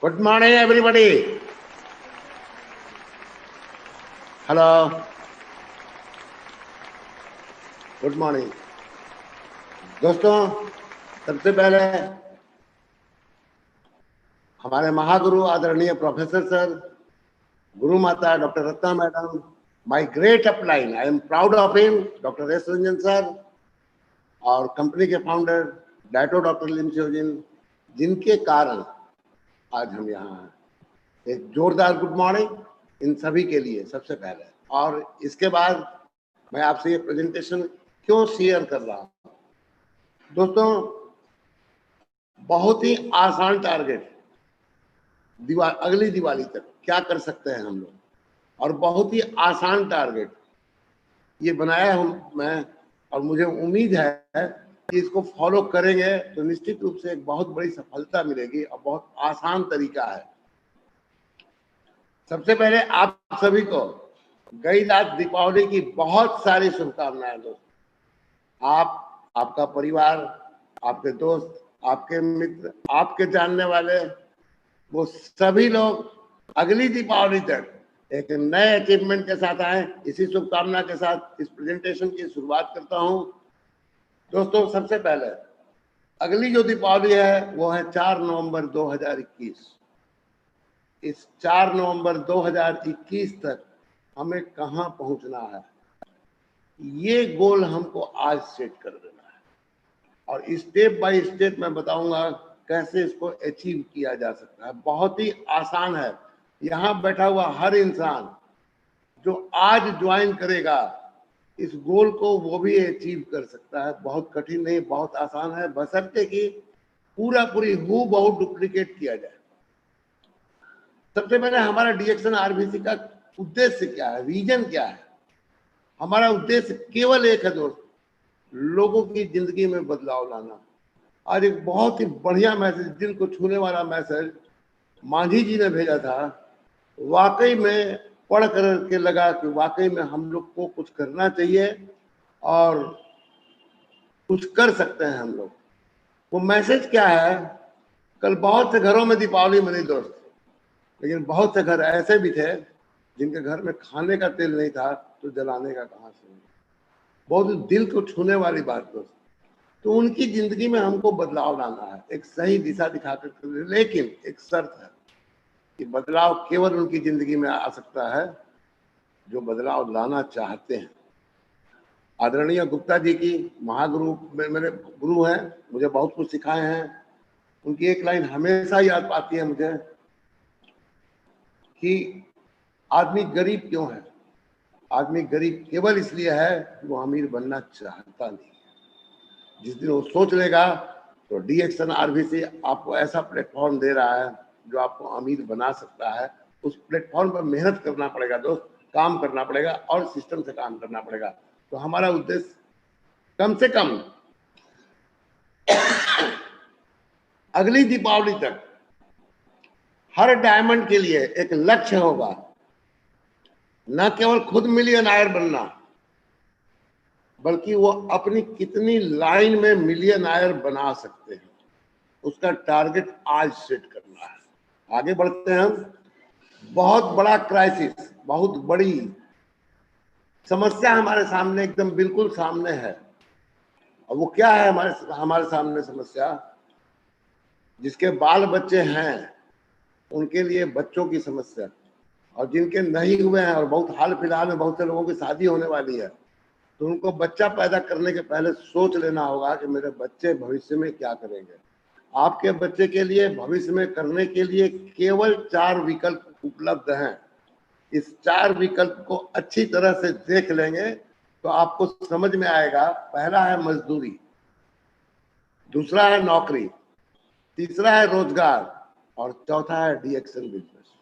Good morning, everybody. Hello. Good morning. दोस्तों, सबसे पहले हमारे महागुरु आदरणीय प्रोफेसर सर, गुरु माता doctor Ratna madam, my great upline, I am proud of him, doctor S Ranjan sir, और कंपनी के फाउंडर डायटो डॉक्टर लिम सियोजिन, जिनके कारण आज हम यहाँ हैं। एक जोरदार गुड मॉर्निंग इन सभी के लिए सबसे पहले, और इसके बाद मैं आपसे ये प्रेजेंटेशन क्यों शेयर कर रहा हूँ। दोस्तों, बहुत ही आसान टारगेट, अगली दिवाली तक क्या कर सकते हैं हम लोग, और बहुत ही आसान टारगेट ये बनाया हूँ मैं, और मुझे उम्मीद है कि इसको फॉलो करेंगे तो निश्चित रूप से एक बहुत बड़ी सफलता मिलेगी, और बहुत आसान तरीका है। सबसे पहले आप सभी को गई रात दीपावली की बहुत सारी शुभकामनाएं दोस्त। आपका परिवार, आपके दोस्त, आपके मित्र, आपके जानने वाले, वो सभी लोग अगली दीपावली तक एक नए अचीवमेंट के साथ आए। इसी शुभकामना के साथ इस प्रेजेंटेशन की शुरुआत करता हूं। दोस्तों, सबसे पहले अगली जो दीपावली है वो है 4 नवंबर 2021। इस 4 नवंबर 2021 तक हमें कहां पहुंचना है, ये गोल हमको आज सेट कर देना है, और स्टेप बाय स्टेप मैं बताऊंगा कैसे इसको अचीव किया जा सकता है। बहुत ही आसान है। यहाँ बैठा हुआ हर इंसान जो आज ज्वाइन करेगा इस गोल को, वो भी अचीव कर सकता है। बहुत कठिन नहीं, बहुत आसान है, बशर्ते कि पूरी हूबहू डुप्लीकेट किया जाए। सबसे पहले हमारा डीएक्शन आरबीसी का उद्देश्य क्या है, रीजन क्या है। हमारा उद्देश्य केवल एक है दोस्त, लोगों की जिंदगी में बदलाव लाना। आज एक बहुत ही बढ़िया मैसेज, दिल को छूने वाला मैसेज मांझी जी ने भेजा था। वाकई में पढ़ कर के लगा कि वाकई में हम लोग को कुछ करना चाहिए और कुछ कर सकते हैं हम लोग। वो मैसेज क्या है, कल बहुत से घरों में दीपावली मनी दोस्त, लेकिन बहुत से घर ऐसे भी थे जिनके घर में खाने का तेल नहीं था, तो जलाने का कहां से। बहुत दिल को छूने वाली बात दोस्त। तो उनकी जिंदगी में हमको बदलाव लाना है, एक सही दिशा दिखाकर, लेकिन एक शर्त है कि बदलाव केवल उनकी जिंदगी में आ सकता है जो बदलाव लाना चाहते हैं। आदरणीय गुप्ता जी की, महागुरु, मेरे गुरु हैं, मुझे बहुत कुछ सिखाए हैं। उनकी एक लाइन हमेशा याद आती है मुझे कि आदमी गरीब क्यों है। आदमी गरीब केवल इसलिए है कि वो अमीर बनना चाहता नहीं। जिस दिन वो सोच लेगा तो डीएक्शन आरबीसी आपको ऐसा प्लेटफॉर्म दे रहा है जो आपको अमीर बना सकता है। उस प्लेटफॉर्म पर मेहनत करना पड़ेगा दोस्त, काम करना पड़ेगा और सिस्टम से काम करना पड़ेगा। तो हमारा उद्देश्य कम से कम अगली दीपावली तक हर डायमंड के लिए एक लक्ष्य होगा, न केवल खुद मिलियनर बनना, बल्कि वो अपनी कितनी लाइन में मिलियनर बना सकते हैं, उसका टारगेट आज सेट करना है। आगे बढ़ते हैं हम। बहुत बड़ा क्राइसिस, बहुत बड़ी समस्या हमारे सामने, एकदम बिल्कुल सामने है। और वो क्या है हमारे सामने समस्या? जिसके बाल बच्चे हैं उनके लिए बच्चों की समस्या, और जिनके नहीं हुए हैं, और बहुत हाल फिलहाल में बहुत से लोगों की शादी होने वाली है, तो उनको बच्चा पैदा करने के पहले सोच लेना होगा कि मेरे बच्चे भविष्य में क्या करेंगे। आपके बच्चे के लिए भविष्य में करने के लिए केवल 4 विकल्प उपलब्ध हैं। इस 4 विकल्प को अच्छी तरह से देख लेंगे तो आपको समझ में आएगा। पहला है मजदूरी, दूसरा है नौकरी, तीसरा है रोजगार, और चौथा है डीएक्शन बिजनेस।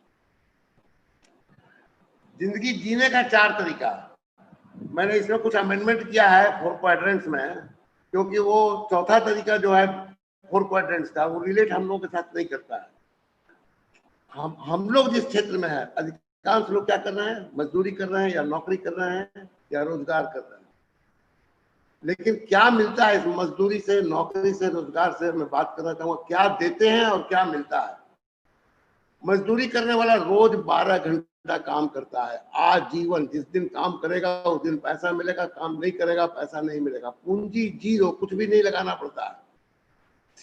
जिंदगी जीने का 4 तरीका। मैंने इसमें कुछ अमेंडमेंट किया है 4 क्वाड्रेंट्स में, क्योंकि वो चौथा तरीका जो है 4 क्वाड्रेंट्स का, वो रिलेट हम लोगों के साथ नहीं करता है। हम लोग जिस क्षेत्र में है, अधिकांश लोग क्या कर रहे हैं, मजदूरी कर रहे हैं, या नौकरी कर रहे हैं, या रोजगार कर रहे हैं। लेकिन क्या मिलता है इस मजदूरी से, नौकरी से, रोजगार से? मैं बात करना चाहूंगा क्या देते हैं और क्या मिलता है। मजदूरी करने वाला रोज 12 घंटा काम करता है आजीवन। जिस दिन काम करेगा उस दिन पैसा मिलेगा, काम नहीं करेगा पैसा नहीं मिलेगा। पूंजी जीरो, कुछ भी नहीं लगाना पड़ता है,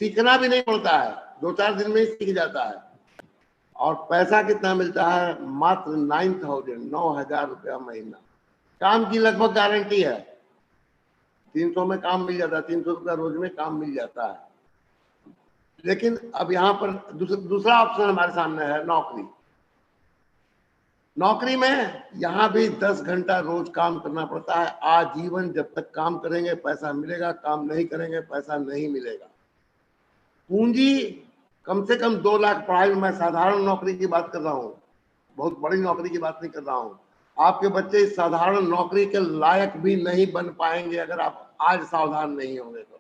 सीखना भी नहीं पड़ता है, 2-4 दिन में ही सीख जाता है। और पैसा कितना मिलता है? मात्र 9,000 रुपया महीना। काम की लगभग गारंटी है, 300 में काम मिल जाता है, 300 रुपया रोज में काम मिल जाता है। लेकिन अब यहाँ पर दूसरा ऑप्शन हमारे सामने है, नौकरी। नौकरी में यहाँ भी 10 घंटा रोज काम करना पड़ता है आजीवन। जब तक काम करेंगे पैसा मिलेगा, काम नहीं करेंगे पैसा नहीं मिलेगा। पूंजी कम से कम 2 लाख। पढ़ाई में मैं साधारण नौकरी की बात कर रहा हूँ, बहुत बड़ी नौकरी की बात नहीं कर रहा हूँ। आपके बच्चे इस साधारण नौकरी के लायक भी नहीं बन पाएंगे अगर आप आज सावधान नहीं होंगे तो।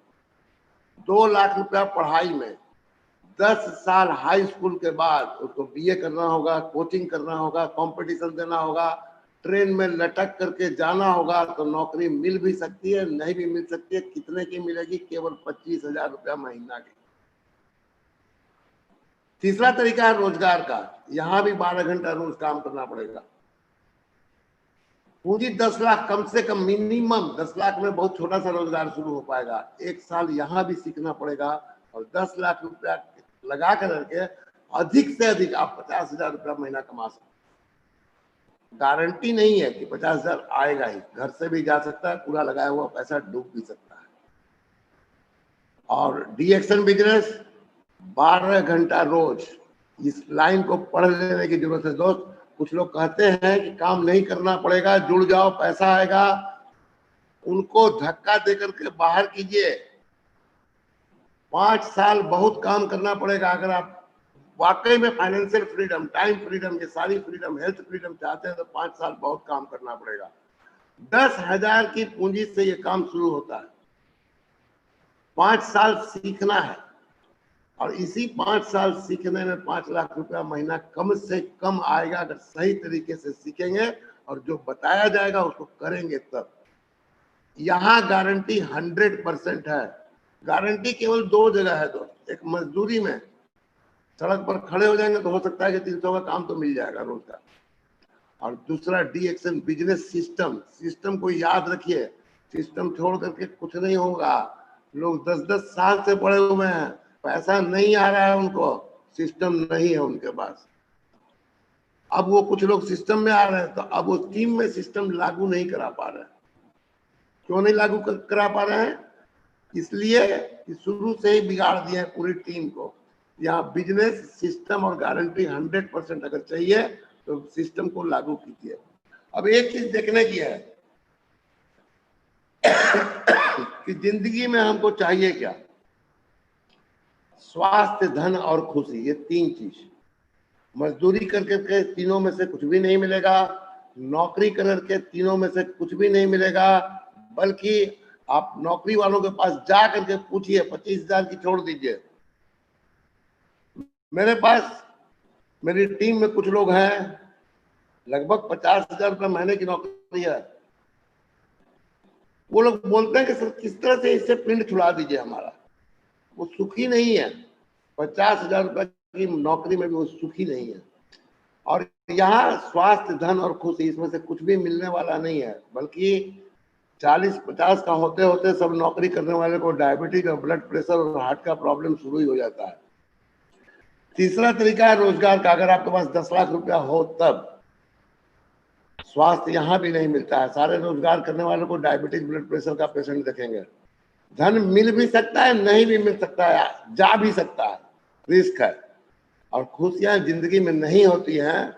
2 लाख रुपया पढ़ाई में, 10 साल हाई स्कूल के बाद उसको बीए करना होगा, कोचिंग करना होगा, कंपटीशन देना होगा, ट्रेन में लटक करके जाना होगा। तो नौकरी मिल भी सकती है, नहीं भी मिल सकती है। कितने की मिलेगी? केवल 25,000 रुपया महीना की। तीसरा तरीका है रोजगार का। यहां भी 12 घंटा रोज काम करना पड़ेगा। पूंजी 10 लाख कम से कम, मिनिमम 10 लाख में बहुत छोटा सा रोजगार शुरू हो पाएगा। 1 साल यहां भी सीखना पड़ेगा और 10 लाख रुपया लगा करके अधिक से अधिक आप 50,000 रुपया महीना कमा सकते। गारंटी नहीं है कि 50,000 आएगा ही, घर से भी जा सकता है, पूरा लगाया हुआ पैसा डूब भी सकता है। और डीएक्शन बिजनेस 12 घंटा रोज। इस लाइन को पढ़ लेने की जरूरत है दोस्त। कुछ लोग कहते हैं कि काम नहीं करना पड़ेगा, जुड़ जाओ पैसा आएगा। उनको धक्का देकर के बाहर कीजिए। 5 साल बहुत काम करना पड़ेगा अगर आप वाकई में फाइनेंशियल फ्रीडम, टाइम फ्रीडम, ये सारी फ्रीडम, हेल्थ फ्रीडम चाहते हैं तो 5 साल बहुत काम करना पड़ेगा। 10,000 की पूंजी से ये काम शुरू होता है। 5 साल सीखना है और इसी 5 साल सीखने में 5 लाख रुपया महीना कम से कम आएगा अगर सही तरीके से सीखेंगे और जो बताया जाएगा उसको करेंगे तब। यहाँ गारंटी 100% है। गारंटी केवल 2 जगह है दोस्त। एक मजदूरी में, सड़क पर खड़े हो जाएंगे तो हो सकता है कि 300 का काम तो मिल जाएगा रोज का। और दूसरा डीएक्शन बिजनेस सिस्टम को याद रखिए। सिस्टम छोड़ करके कुछ नहीं होगा। लोग 10-10 साल से पड़े हुए हैं, पैसा नहीं आ रहा है उनको, सिस्टम नहीं है उनके पास। अब वो कुछ लोग सिस्टम में आ रहे हैं तो अब वो टीम में सिस्टम लागू नहीं करा पा रहे हैं। क्यों नहीं लागू करा पा रहे हैं? इसलिए कि शुरू से ही बिगाड़ दिया है पूरी टीम को। यहाँ बिजनेस सिस्टम और गारंटी 100% अगर चाहिए तो सिस्टम को लागू कीजिए। अब एक चीज देखने की है कि जिंदगी में हमको चाहिए क्या? स्वास्थ्य, धन और खुशी, ये 3 चीज। मजदूरी करके तीनों में से कुछ भी नहीं मिलेगा, नौकरी करके तीनों में से कुछ भी नहीं मिलेगा। बल्कि आप नौकरी वालों के पास जा करके पूछिए, 25,000 की छोड़ दीजिए। मेरे पास, मेरी टीम में कुछ लोग हैं, लगभग 50,000 रुपये महीने की नौकरी है। वो लोग बोलते हैं कि सर किस तरह से इससे पिंड छुड़ा दीजिए हमारा। वो सुखी नहीं है। 50,000 रुपये की नौकरी में भी वो सुखी नहीं है। और यहाँ स्वास्थ्य, धन और खुशी, इसमें से कुछ भी मिलने वाला नहीं है। बल्कि 40-50 का होते होते सब नौकरी करने वाले को डायबिटीज और ब्लड प्रेशर और हार्ट का प्रॉब्लम शुरू ही हो जाता है। तीसरा तरीका है रोजगार का। अगर आपके पास 10 लाख रुपया हो तब। स्वास्थ्य यहाँ भी नहीं मिलता है। सारे रोजगार करने वालों को डायबिटीज, ब्लड प्रेशर का पेशेंट देखेंगे। धन मिल भी सकता है, नहीं भी मिल सकता है, जा भी सकता है, रिस्क है। और खुशियां जिंदगी में नहीं होती हैं।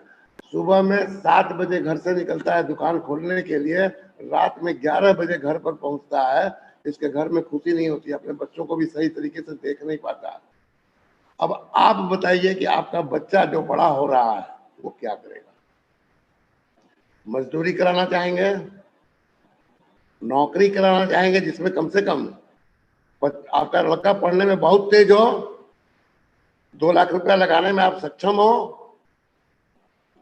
सुबह में 7 बजे घर से निकलता है दुकान खोलने के लिए, रात में 11 बजे घर पर पहुंचता है। इसके घर में खुशी नहीं होती, अपने बच्चों को भी सही तरीके से देख नहीं पाता। अब आप बताइए कि आपका बच्चा जो बड़ा हो रहा है वो क्या करेगा? मजदूरी कराना चाहेंगे, नौकरी कराना चाहेंगे जिसमें कम से कम आपका लड़का पढ़ने में बहुत तेज हो, 2 लाख रुपया लगाने में आप सक्षम हो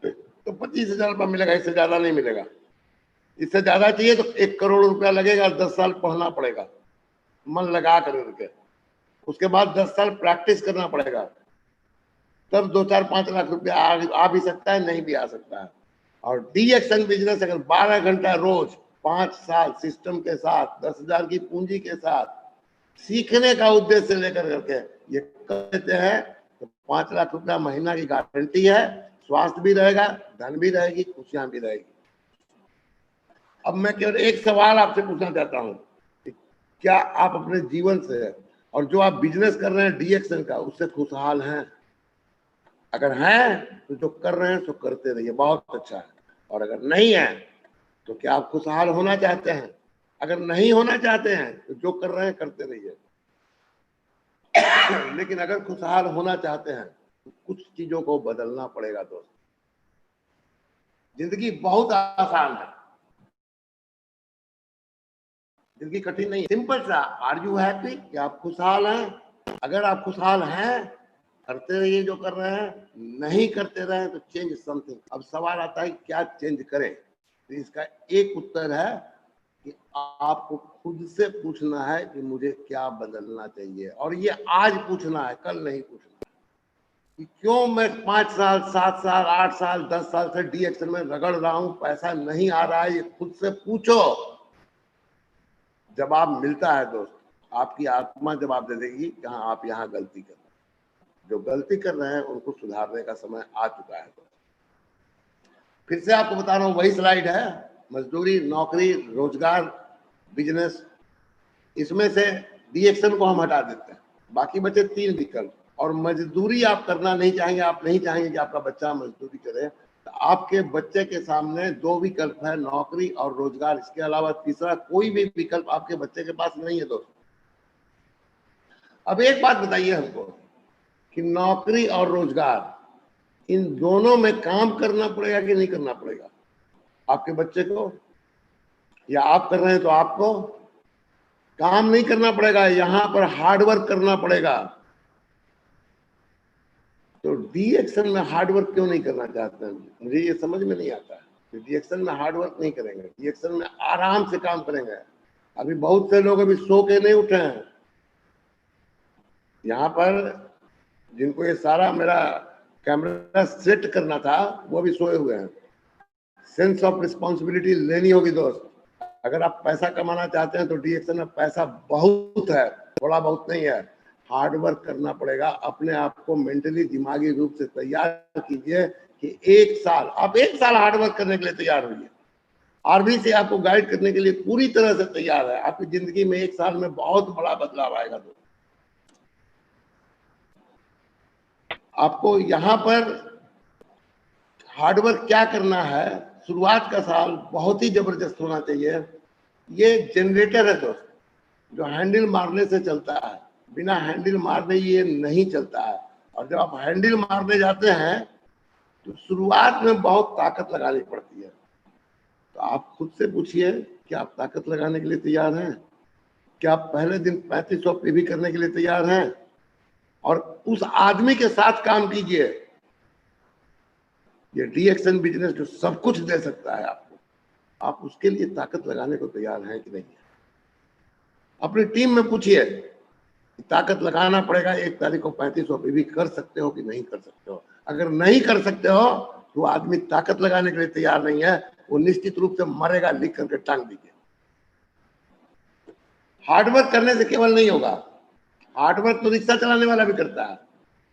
तो 25,000 रुपया मिलेगा, इससे ज्यादा नहीं मिलेगा। इससे ज्यादा चाहिए तो 1 करोड़ रुपया लगेगा, 10 साल पढ़ना पड़ेगा मन लगा करके। उसके बाद 10 साल प्रैक्टिस करना पड़ेगा। तब 2-4-5 लाख रुपया आ भी सकता है, नहीं भी आ सकता है। और डी एक्शन बिजनेस अगर 12 घंटा रोज 5 साल सिस्टम के साथ 10,000 की पूंजी के साथ सीखने का उद्देश्य लेकर करके ये कर देते हैं तो 5 लाख रुपया महीना की गारंटी है। स्वास्थ्य भी रहेगा, धन भी रहेगी, खुशियां भी रहेगी। अब मैं केवल एक सवाल आपसे पूछना चाहता हूं कि क्या आप अपने जीवन से और जो आप बिजनेस कर रहे हैं डीएक्शन का उससे खुशहाल हैं? अगर हैं तो जो कर रहे हैं तो करते रहिए, बहुत अच्छा है। और अगर नहीं है तो क्या आप खुशहाल होना चाहते हैं? अगर नहीं होना चाहते हैं तो जो कर रहे हैं करते रहिए। लेकिन अगर खुशहाल होना चाहते हैं तो कुछ चीजों को बदलना पड़ेगा दोस्त। जिंदगी बहुत आसान है, जिंदगी कठिन नहीं है, सिंपल सा। Are you happy? क्या आप खुशहाल हैं? अगर आप खुशहाल हैं करते रहिए जो कर रहे हैं, नहीं करते रहे तो चेंज समथिंग। अब सवाल आता है क्या चेंज करें, तो इसका एक उत्तर है कि आपको खुद से पूछना है कि मुझे क्या बदलना चाहिए। और ये आज पूछना है, कल नहीं पूछना कि क्यों मैं 5 साल 7 साल 8 साल 10 साल से डी एक्शन में रगड़ रहा हूं, पैसा नहीं आ रहा है। ये खुद से पूछो। जवाब मिलता है दोस्त, आपकी आत्मा जवाब दे देगी कि हाँ आप यहाँ गलती कर रहे हैं। जो गलती कर रहे हैं उनको सुधारने का समय आ चुका है। फिर से आपको बता रहा हूँ, वही स्लाइड है, मजदूरी, नौकरी, रोजगार, बिजनेस। इसमें से डी एक्शन को हम हटा देते हैं, बाकी बचे 3 विकल्प। और मजदूरी आप करना नहीं चाहेंगे, आप नहीं चाहेंगे कि आपका बच्चा मजदूरी करे, तो आपके बच्चे के सामने 2 विकल्प है, नौकरी और रोजगार। इसके अलावा तीसरा कोई भी विकल्प आपके बच्चे के पास नहीं है दोस्तों। अब एक बात बताइए हमको कि नौकरी और रोजगार, इन दोनों में काम करना पड़ेगा कि नहीं करना पड़ेगा आपके बच्चे को? या आप कर रहे हैं तो आपको काम नहीं करना पड़ेगा, यहां पर हार्डवर्क करना पड़ेगा। तो डी एक्शन में हार्डवर्क क्यों नहीं करना चाहते हैं? मुझे ये समझ में नहीं आता है। डी एक्शन में हार्डवर्क नहीं करेंगे, डी एक्शन में आराम से काम करेंगे। अभी बहुत से लोग अभी सो के नहीं उठे हैं यहाँ पर, जिनको ये सारा मेरा कैमरा सेट करना था वो भी सोए हुए हैं। सेंस ऑफ रिस्पॉन्सिबिलिटी लेनी होगी दोस्त। अगर आप पैसा कमाना चाहते हैं तो डी एक्शन में पैसा बहुत है, थोड़ा बहुत नहीं है। हार्ड वर्क करना पड़ेगा। अपने आप को मेंटली, दिमागी रूप से तैयार कीजिए कि 1 साल, आप 1 साल हार्ड वर्क करने के लिए तैयार होइए। आर्मी से आपको गाइड करने के लिए पूरी तरह से तैयार है। आपकी जिंदगी में 1 साल में बहुत बड़ा बदलाव आएगा। तो आपको यहाँ पर हार्डवर्क क्या करना है, शुरुआत का साल बहुत ही जबरदस्त होना चाहिए। ये जनरेटर है दोस्त, जो हैंडल मारने से चलता है, बिना हैंडल मारने ये नहीं चलता है। और जब आप हैंडल मारने जाते हैं तो शुरुआत में बहुत ताकत लगानी पड़ती है। तो आप खुद से पूछिए कि आप ताकत लगाने के लिए तैयार हैं? क्या आप पहले दिन 3500 पीवी करने के लिए तैयार हैं? और उस आदमी के साथ काम कीजिए। ये डी एक्शन बिजनेस जो सब कुछ दे सकता है आपको, आप उसके लिए ताकत लगाने को तैयार हैं कि नहीं? अपनी टीम में पूछिए, ताकत लगाना पड़ेगा 1 तारीख को 3500 पीवी कर सकते हो कि नहीं कर सकते हो? अगर नहीं कर सकते हो तो आदमी ताकत लगाने के लिए तैयार नहीं है, वो निश्चित रूप से मरेगा। लिख करके टांग दीजिए। हार्डवर्क करने से केवल नहीं होगा, हार्डवर्क तो रिक्शा चलाने वाला भी करता है।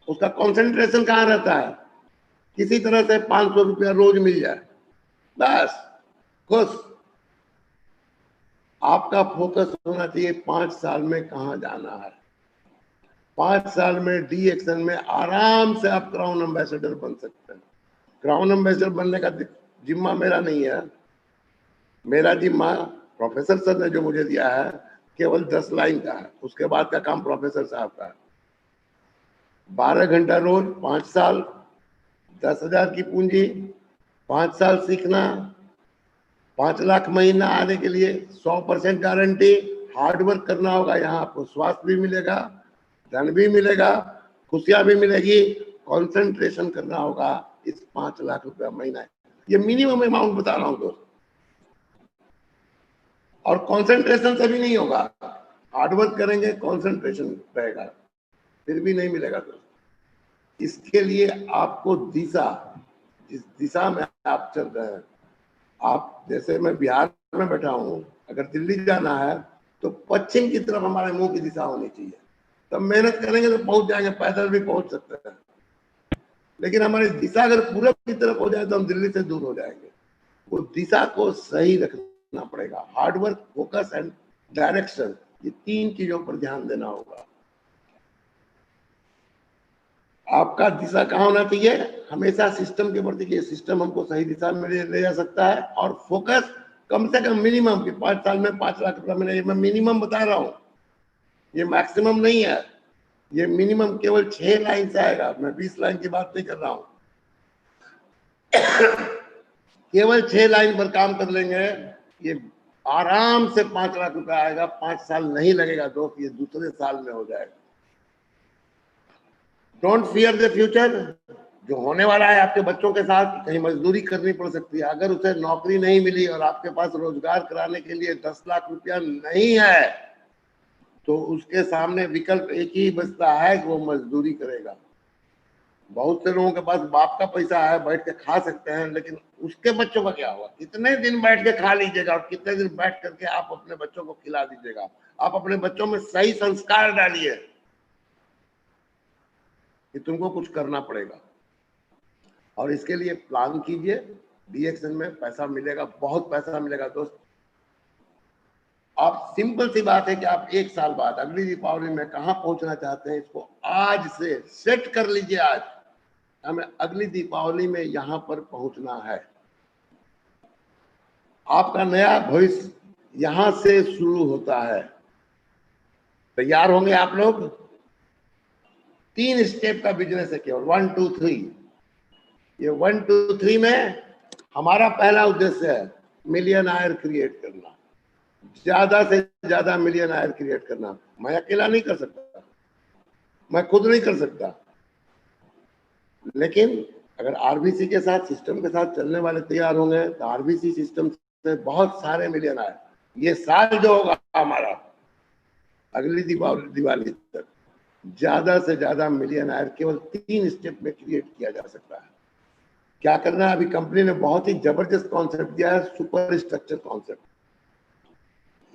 उसका कंसंट्रेशन कहाँ रहता है? किसी तरह से 500 रुपया रोज मिल जाए, बस खुश। आपका फोकस होना चाहिए 5 साल में कहाँ जाना है। 5 साल में डी एक्शन में आराम से आप क्राउन एम्बेसडर बन सकते हैं। क्राउन एम्बेसडर बनने का जिम्मा मेरा नहीं है, मेरा जिम्मा प्रोफेसर सर ने जो मुझे दिया है केवल 10 लाइन का है। उसके बाद का काम प्रोफेसर साहब का है। 12 घंटा रोज 5 साल, 10,000 की पूंजी, 5 साल सीखना, 5 लाख महीना आने के लिए 100% गारंटी। हार्डवर्क करना होगा, यहाँ आपको स्वास्थ्य भी मिलेगा, धन भी मिलेगा, खुशियां भी मिलेगी। कंसंट्रेशन करना होगा इस 5 लाख रुपया महीना, ये मिनिमम अमाउंट बता रहा हूं दोस्त। और कंसंट्रेशन से भी नहीं होगा, हार्डवर्क करेंगे कंसंट्रेशन रहेगा, फिर भी नहीं मिलेगा दोस्त। इसके लिए आपको दिशा, जिस दिशा में आप चल रहे हैं, आप जैसे मैं बिहार में बैठा हूं, अगर दिल्ली जाना है तो पश्चिम की तरफ हमारे मुंह की दिशा होनी चाहिए, तब मेहनत करेंगे तो पहुंच जाएंगे, पैदल भी पहुंच सकते हैं। लेकिन हमारी दिशा अगर पूरब की तरफ हो जाए तो हम दिल्ली से दूर हो जाएंगे। वो दिशा को सही रखना पड़ेगा। हार्डवर्क, फोकस एंड डायरेक्शन, ये 3 चीजों पर ध्यान देना होगा। आपका दिशा कहाँ होना चाहिए? हमेशा सिस्टम के प्रति, ये सिस्टम हमको सही दिशा में ले जा सकता है। और फोकस कम से कम मिनिमम, 5 साल में 5 लाख रुपया मिले, मैं मिनिमम बता रहा हूँ, ये मैक्सिमम नहीं है, ये मिनिमम केवल 6 लाइन से आएगा। मैं 20 लाइन की बात नहीं कर रहा हूँ। केवल 6 लाइन पर काम कर लेंगे, ये आराम से 5 लाख रुपया आएगा। 5 साल नहीं लगेगा दोस्त, ये दूसरे साल में हो जाएगा। Don't fear the future. जो होने वाला है आपके बच्चों के साथ, कहीं मजदूरी करनी पड़ सकती है। अगर उसे नौकरी नहीं मिली और आपके पास रोजगार कराने के लिए 10 लाख रुपया नहीं है, तो उसके सामने विकल्प एक ही बचता है कि वो मजदूरी करेगा। बहुत से लोगों के पास बाप का पैसा है, बैठ के खा सकते हैं, लेकिन उसके बच्चों का क्या होगा? कितने दिन बैठ के खा लीजिएगा और कितने दिन बैठ करके आप अपने बच्चों को खिला दीजिएगा? आप अपने बच्चों में सही संस्कार डालिए कि तुमको कुछ करना पड़ेगा, और इसके लिए प्लान कीजिए। डीएक्शन में पैसा मिलेगा, बहुत पैसा मिलेगा दोस्त। आप, सिंपल सी बात है कि आप 1 साल बाद अगली दीपावली में कहां पहुंचना चाहते हैं, इसको आज से सेट कर लीजिए। आज हमें अगली दीपावली में यहां पर पहुंचना है। आपका नया भविष्य यहां से शुरू होता है। तैयार होंगे आप लोग? 3 स्टेप का बिजनेस है केवल, 1 2 3। ये 1 2 3 में हमारा पहला उद्देश्य है मिलियन आयर क्रिएट करना, ज्यादा से ज्यादा मिलियन आयर क्रिएट करना। मैं अकेला नहीं कर सकता, मैं खुद नहीं कर सकता, लेकिन अगर आरबीसी के साथ, सिस्टम के साथ चलने वाले तैयार होंगे तो आरबीसी सिस्टम से बहुत सारे मिलियन आयर, ये साल जो होगा हमारा अगली दिवाली तक, ज्यादा से ज्यादा मिलियन आयर केवल 3 स्टेप में क्रिएट किया जा सकता है। क्या करना है? अभी कंपनी ने बहुत ही जबरदस्त कॉन्सेप्ट दिया है, सुपर स्ट्रक्चर कॉन्सेप्ट।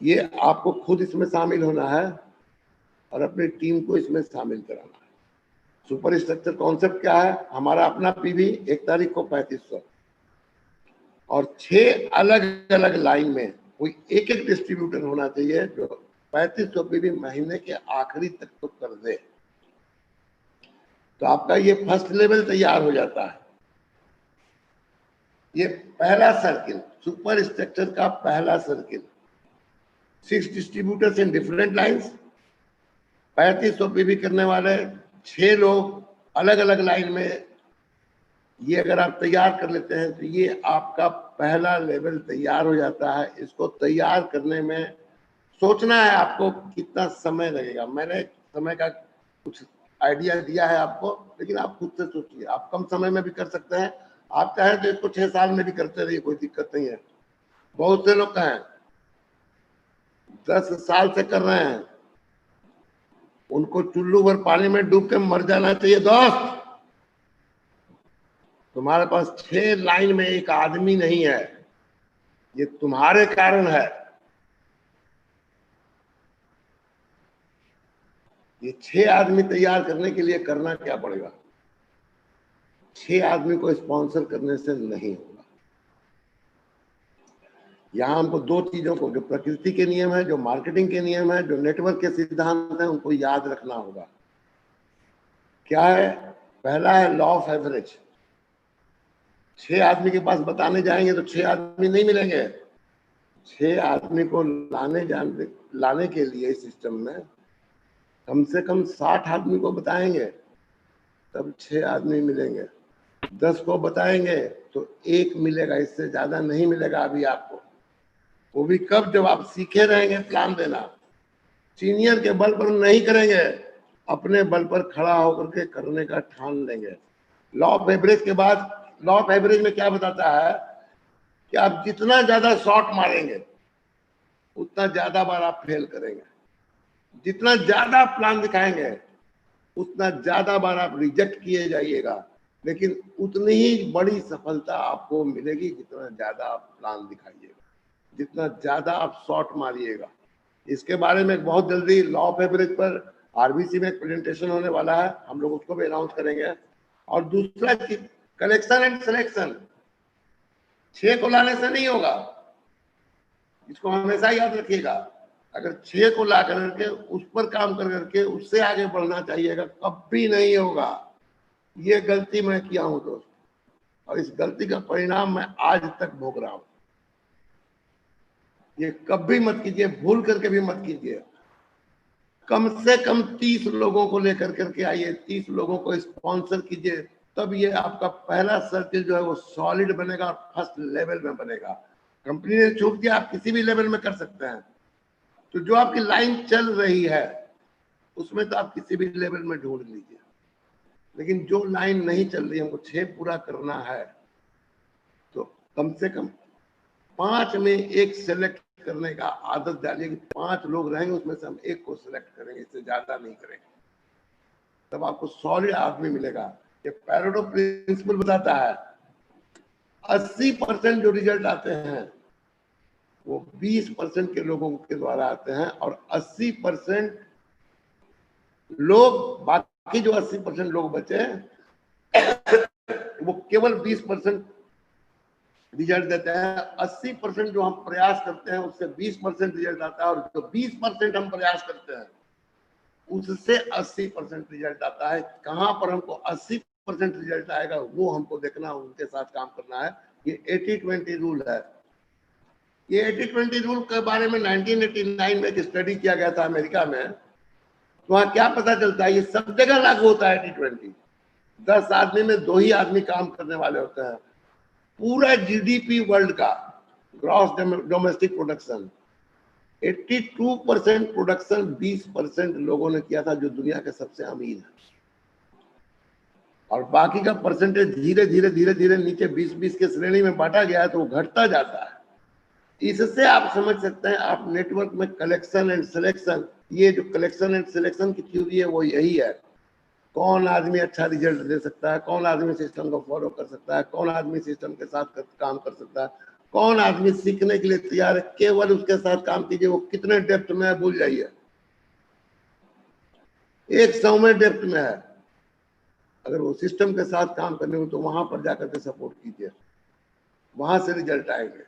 ये आपको खुद इसमें शामिल होना है और अपनी टीम को इसमें शामिल कराना है। सुपर स्ट्रक्चर कॉन्सेप्ट क्या है? हमारा अपना पीवी 1 तारीख को 3500 और 6 अलग अलग लाइन में कोई एक एक डिस्ट्रीब्यूटर होना चाहिए जो 3500 पीवी महीने के आखिरी तक तो कर दे। तो आपका ये फर्स्ट लेवल तैयार हो जाता है। ये पहला सर्किल, सुपर स्ट्रक्चर का पहला circle, 6 distributors in different lines, 3500 PV करने वाले 6 लोग अलग अलग लाइन में। ये अगर आप तैयार कर लेते हैं तो ये आपका पहला लेवल तैयार हो जाता है। इसको तैयार करने में सोचना है आपको कितना समय लगेगा। मैंने समय का कुछ आइडिया दिया है आपको, लेकिन आप खुद से सोचिए। आप कम समय में भी कर सकते हैं, आप चाहे तो इसको 6 साल में भी करते रहिए, कोई दिक्कत नहीं है। बहुत से लोग कहें 10 साल से कर रहे हैं, उनको चुल्लू भर पानी में डूब के मर जाना चाहिए दोस्त। तुम्हारे पास 6 लाइन में एक आदमी नहीं है, ये तुम्हारे कारण है। ये 6 आदमी तैयार करने के लिए करना क्या पड़ेगा? 6 आदमी को स्पॉन्सर करने से नहीं होगा। यहां हमको 2 चीजों को, जो प्रकृति के नियम है, जो मार्केटिंग के नियम है, जो नेटवर्क के सिद्धांत है, उनको याद रखना होगा। क्या है? पहला है लॉ ऑफ एवरेज। 6 आदमी के पास बताने जाएंगे तो 6 आदमी नहीं मिलेंगे। 6 आदमी को लाने के लिए सिस्टम में कम से कम 60 आदमी को बताएंगे तब 6 आदमी मिलेंगे। 10 को बताएंगे तो 1 मिलेगा, इससे ज्यादा नहीं मिलेगा अभी आपको। वो भी कब? जब आप सीखे रहेंगे प्लान देना। सीनियर के बल पर नहीं करेंगे, अपने बल पर खड़ा होकर के करने का ठान लेंगे। लॉ ऑफ एवरेज के बाद, लॉ ऑफ एवरेज में क्या बताता है कि आप जितना ज्यादा शॉट मारेंगे उतना ज्यादा बार आप फेल करेंगे। जितना ज्यादा प्लान दिखाएंगे उतना ज्यादा बार आप रिजेक्ट किए जाइएगा, लेकिन उतनी ही बड़ी सफलता आपको मिलेगी जितना ज्यादा आप प्लान दिखाइएगा, जितना ज्यादा आप शॉट मारिएगा। इसके बारे में बहुत जल्दी लॉ ऑफ एवरेज पर आरबीसी में एक प्रेजेंटेशन होने वाला है, हम लोग उसको भी अनाउंस करेंगे। और दूसरा चीज, कलेक्शन एंड सिलेक्शन 6 को लाने से नहीं होगा, इसको हमेशा याद रखिएगा। अगर 6 को ला करके उस पर काम कर करके उससे आगे बढ़ना चाहिएगा, कभी नहीं होगा। ये गलती मैं किया हूं दोस्त, और इस गलती का परिणाम मैं आज तक भोग रहा हूं। ये कभी मत कीजिए, भूल करके भी मत कीजिए। कम से कम 30 लोगों को लेकर करके आइए, 30 लोगों को स्पॉन्सर कीजिए, तब ये आपका पहला सर्किल जो है वो सॉलिड बनेगा और फर्स्ट लेवल में बनेगा। कंपनी ने छूट दिया, आप किसी भी लेवल में कर सकते हैं। तो जो आपकी लाइन चल रही है उसमें तो आप किसी भी लेवल में ढूंढ लीजिए, लेकिन जो लाइन नहीं चल रही, हमको 6 पूरा करना है, तो कम से कम 5 में एक सेलेक्ट करने का आदत डालिए कि 5 लोग रहेंगे, उसमें से हम एक को सिलेक्ट करेंगे, इससे ज्यादा नहीं करेंगे। तब आपको सॉलिड आदमी मिलेगा। ये पैरेटो प्रिंसिपल बताता है 80% जो रिजल्ट आते हैं वो 20% के लोगों के द्वारा आते हैं, और 80% लोग, बाकी जो 80% लोग बचे वो केवल 20% रिजल्ट देते हैं। 80% जो हम प्रयास करते हैं उससे 20% रिजल्ट आता है, और जो 20% हम प्रयास करते हैं उससे 80% रिजल्ट आता है। कहां पर हमको 80% रिजल्ट आएगा वो हमको देखना, उनके साथ काम करना है। ये 80-20 रूल है। ये 80-20 रूल के बारे में 1989 में एक स्टडी किया गया था अमेरिका में। तो वहां क्या पता चलता है, ये सब जगह लागू होता है 80-20। 10 आदमी में 2 ही आदमी काम करने वाले होते हैं। पूरा जीडीपी वर्ल्ड का, ग्रॉस डोमेस्टिक प्रोडक्शन, 82% प्रोडक्शन 20% लोगों ने किया था, जो दुनिया के सबसे अमीर है। और बाकी का परसेंटेज धीरे धीरे धीरे धीरे नीचे 20-20 के श्रेणी में बांटा गया है, तो वो घटता जाता है। इससे आप समझ सकते हैं, आप नेटवर्क में कलेक्शन एंड सिलेक्शन, ये जो कलेक्शन एंड सिलेक्शन की थ्योरी है वो यही है। कौन आदमी अच्छा रिजल्ट दे सकता है, कौन आदमी सिस्टम को फॉलो कर सकता है, कौन आदमी सिस्टम के साथ काम कर सकता है, कौन आदमी सीखने के लिए तैयार है, केवल उसके साथ काम कीजिए। वो कितने डेप्थ में है भूल जाइए, 100 में डेप्थ में है। अगर वो सिस्टम के साथ काम करने हो तो वहां पर जाकर के सपोर्ट कीजिए, वहां से रिजल्ट आएंगे।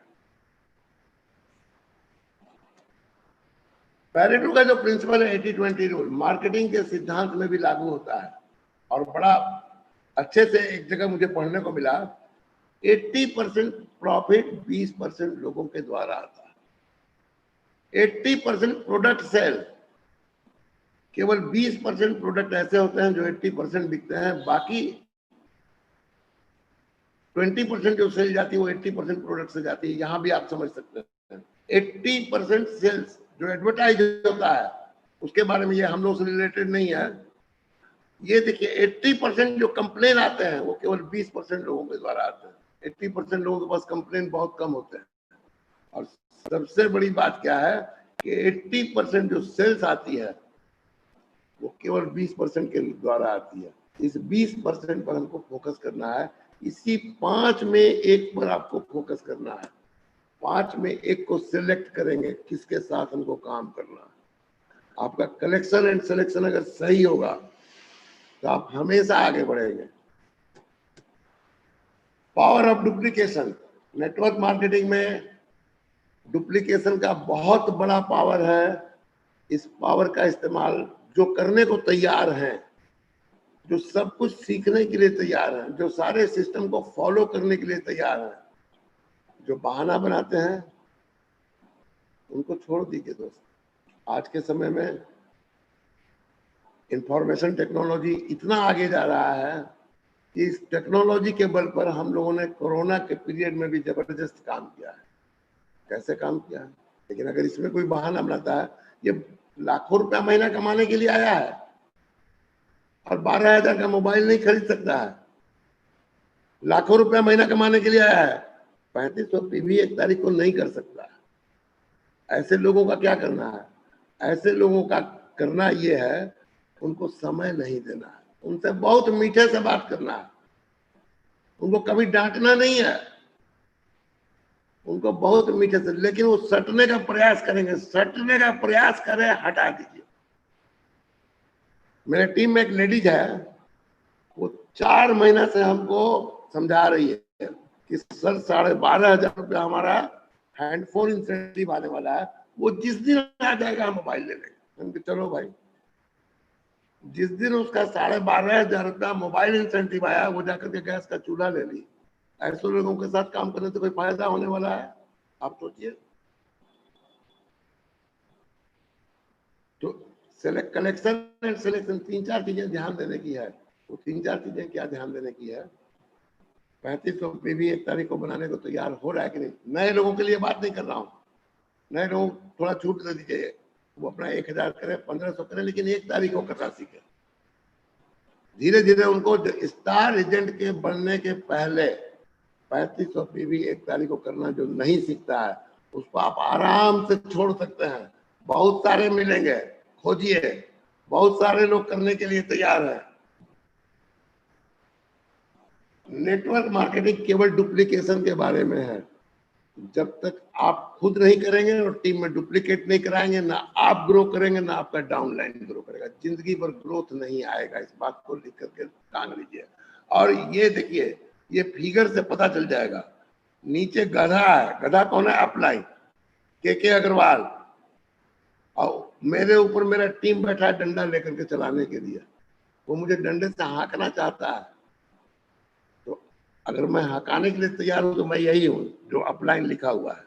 पैरेटो का जो प्रिंसिपल है 80-20 रूल, मार्केटिंग के सिद्धांत में भी लागू होता है। और बड़ा अच्छे से एक जगह मुझे पढ़ने को मिला, 80% प्रॉफिट 20% लोगों के द्वारा आता है। 80% प्रोडक्ट सेल, केवल 20% प्रोडक्ट ऐसे होते हैं जो 80% बिकते हैं, बाकी 20% जो सेल जाती है वो 80% प्रोडक्ट से जाती है। यहां भी आप समझ सकते हैं 80% सेल्स जो एडवर्टाइज होता है उसके बारे में, ये हम लोग से रिलेटेड नहीं है। ये देखिए 80% जो कंप्लेन आते हैं वो केवल 20% लोगों के द्वारा आते हैं। 80% लोगों के पास कंप्लेन बहुत कम होते हैं। और सबसे बड़ी बात क्या है कि 80% जो सेल्स आती है वो केवल 20% के द्वारा आती है। इस 20% पर हमको फोकस करना है। इसी 5 में एक पर आपको फोकस करना है। 5 में एक को सिलेक्ट करेंगे, किसके साथ हमको काम करना है। आपका कलेक्शन एंड सिलेक्शन अगर सही होगा तो आप हमेशा आगे बढ़ेंगे। Power of duplication, network marketing में डुप्लीकेशन का बहुत बड़ा पावर है। इस पावर का इस्तेमाल जो करने को तैयार हैं, जो सब कुछ सीखने के लिए तैयार हैं, जो सारे सिस्टम को फॉलो करने के लिए तैयार हैं, जो बहाना बनाते हैं उनको छोड़ दीजिए दोस्त। आज के समय में इंफॉर्मेशन टेक्नोलॉजी इतना आगे जा रहा है कि इस टेक्नोलॉजी के बल पर हम लोगों ने कोरोना के पीरियड में भी जबरदस्त काम किया है। कैसे काम किया है, लेकिन अगर इसमें कोई बहाना बनाता है, ये लाखों रुपया महीना कमाने के लिए आया है और 12,000 का मोबाइल नहीं खरीद सकता है। लाखों रुपया महीना कमाने के लिए आया है, 3500 पीवी एक तारीख को नहीं कर सकता है। ऐसे लोगों का क्या करना है? ऐसे लोगों का करना ये है उनको समय नहीं देना है, उनसे बहुत मीठे से बात करना है, उनको कभी डांटना नहीं है, उनको बहुत मीठे से, लेकिन वो सटने का प्रयास करेंगे, सटने का प्रयास करें, हटा दीजिए। मेरे टीम में एक लेडीज है, वो 4 महीना से हमको समझा रही है कि सर 12,500 रुपया हमारा हैंडफोन इंसेंटिव आने वाला है, वो जिस दिन आ जाएगा हम मोबाइल ले लेंगे। हम चलो भाई, जिस दिन उसका 12,500 रुपया मोबाइल इंसेंटिव आया, वो जाकर के गैस का चूल्हा ले ली। ऐसे लोगों के साथ काम करने से कोई फायदा होने वाला है? आप सोचिए। तो कलेक्शन एंड सिलेक्शन 3-4 चीजें ध्यान देने की है। वो 3-4 चीजें क्या ध्यान देने की है? 3500 पे भी 1 तारीख को बनाने को तैयार हो रहा है कि नहीं? नए लोगों के लिए बात नहीं कर रहा हूँ, नए लोग थोड़ा छूट दे दीजिए, वो अपना 1000 करें, 1500 करें, लेकिन 1 तारीख को करना सीखे। धीरे धीरे उनको स्टार एजेंट के बनने के पहले 3500 पे भी 1 तारीख को करना जो नहीं सीखता है, उसको आप आराम से छोड़ सकते हैं। बहुत सारे मिलेंगे, खोजिए, बहुत सारे लोग करने के लिए तैयार हैं। नेटवर्क मार्केटिंग केवल डुप्लीकेशन के बारे में है। जब तक आप खुद नहीं करेंगे और टीम में डुप्लीकेट नहीं कराएंगे, ना आप ग्रो करेंगे, ना आपका डाउनलाइन ग्रो करेगा, जिंदगी भर ग्रोथ नहीं आएगा। इस बात को लिख करके टांग लीजिए। और ये देखिए, ये फिगर से पता चल जाएगा। नीचे गधा है, गधा कौन है? अपलाइन, के अग्रवाल, और मेरे ऊपर मेरा टीम बैठा है डंडा लेकर के चलाने के लिए। वो मुझे डंडे से हाँकना चाहता है, तो अगर मैं हकाने के लिए तैयार हूं तो मैं यही हूं जो अपलाइन लिखा हुआ है।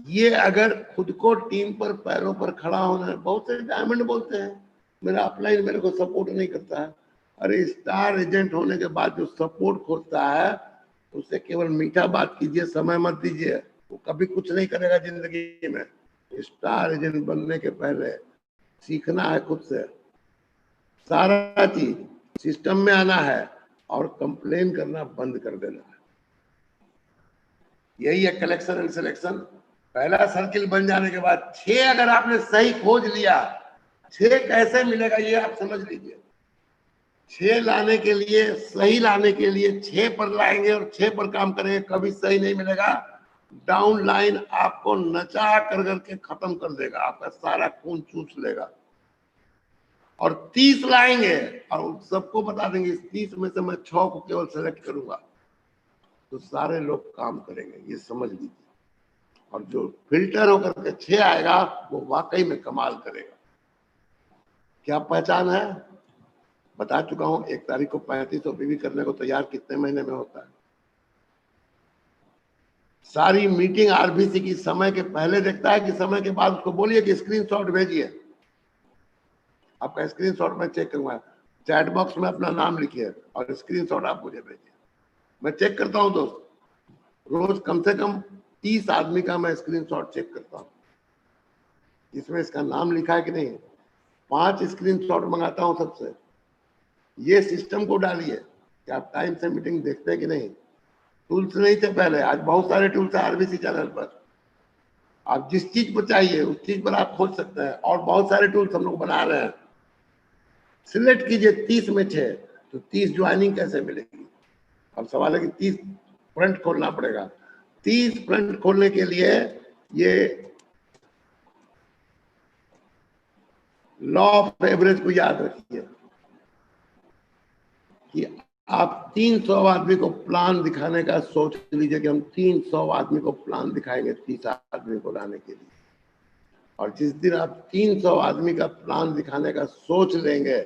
ये अगर खुद को टीम पर पैरों पर खड़ा होना है, बहुत से डायमंड बोलते हैं मेरा अपलाइन मेरे को सपोर्ट नहीं करता है। अरे स्टार एजेंट होने के बाद जो सपोर्ट खोजता है, उससे केवल मीठा बात कीजिए, समय मत दीजिए, वो कभी कुछ नहीं करेगा जिंदगी में। स्टार एजेंट बनने के पहले सीखना है खुद से, सारा चीज सिस्टम में आना है और कंप्लेन करना बंद कर देना है। यही है कलेक्शन एंड सिलेक्शन। पहला सर्किल बन जाने के बाद 6 अगर आपने सही खोज लिया, 6 कैसे मिलेगा ये आप समझ लीजिए। 6 लाने के लिए, सही लाने के लिए 6 पर लाएंगे और 6 पर काम करेंगे, कभी सही नहीं मिलेगा। डाउन लाइन आपको नचा कर करके खत्म कर देगा, आपका सारा खून चूस लेगा। और 30 लाएंगे और सबको बता देंगे इस 30 में से मैं 6 को केवल सेलेक्ट करूंगा, तो सारे लोग काम करेंगे, ये समझ लीजिए। और जो फिल्टर होकर के 6 आएगा वो वाकई में कमाल करेगा। क्या पहचान है? बता चुका हूं। 1 तारीख को 3500 भी करने को तैयार कितने महीने में होता है? सारी मीटिंग आरबीसी की समय के पहले देखता है कि समय के बाद? उसको बोलिए कि स्क्रीनशॉट भेजिए, आपका स्क्रीनशॉट मैं चेक करूंगा। चैट बॉक्स में अपना नाम लिखिए और स्क्रीनशॉट आप मुझे भेजिए, मैं चेक करता हूं दोस्त। रोज कम से कम 30 आदमी का मैं स्क्रीनशॉट चेक करता हूं, इसमें इसका नाम लिखा है कि नहीं। 5 स्क्रीनशॉट मंगाता हूं सबसे। ये सिस्टम को डालिए कि आप टाइम से मीटिंग देखते हैं कि नहीं। टूल्स नहीं थे पहले, आज बहुत सारे टूल्स है आरबीसी चैनल पर। आप जिस चीज पर चाहिए उस चीज पर आप खोज सकते हैं, और बहुत सारे टूल्स हम लोग बना रहे हैं। सिलेक्ट कीजिए 30 में 6, तो 30 ज्वाइनिंग कैसे मिलेगी? अब सवाल है कि 30 फ्रंट खोलना पड़ेगा। 30 फ्रंट खोलने के लिए ये लॉ ऑफ एवरेज को याद रखिए कि आप 300 आदमी को प्लान दिखाने का सोच लीजिए कि हम 300 आदमी को प्लान दिखाएंगे 30 आदमी को लाने के लिए। और जिस दिन आप 300 आदमी का प्लान दिखाने का सोच लेंगे,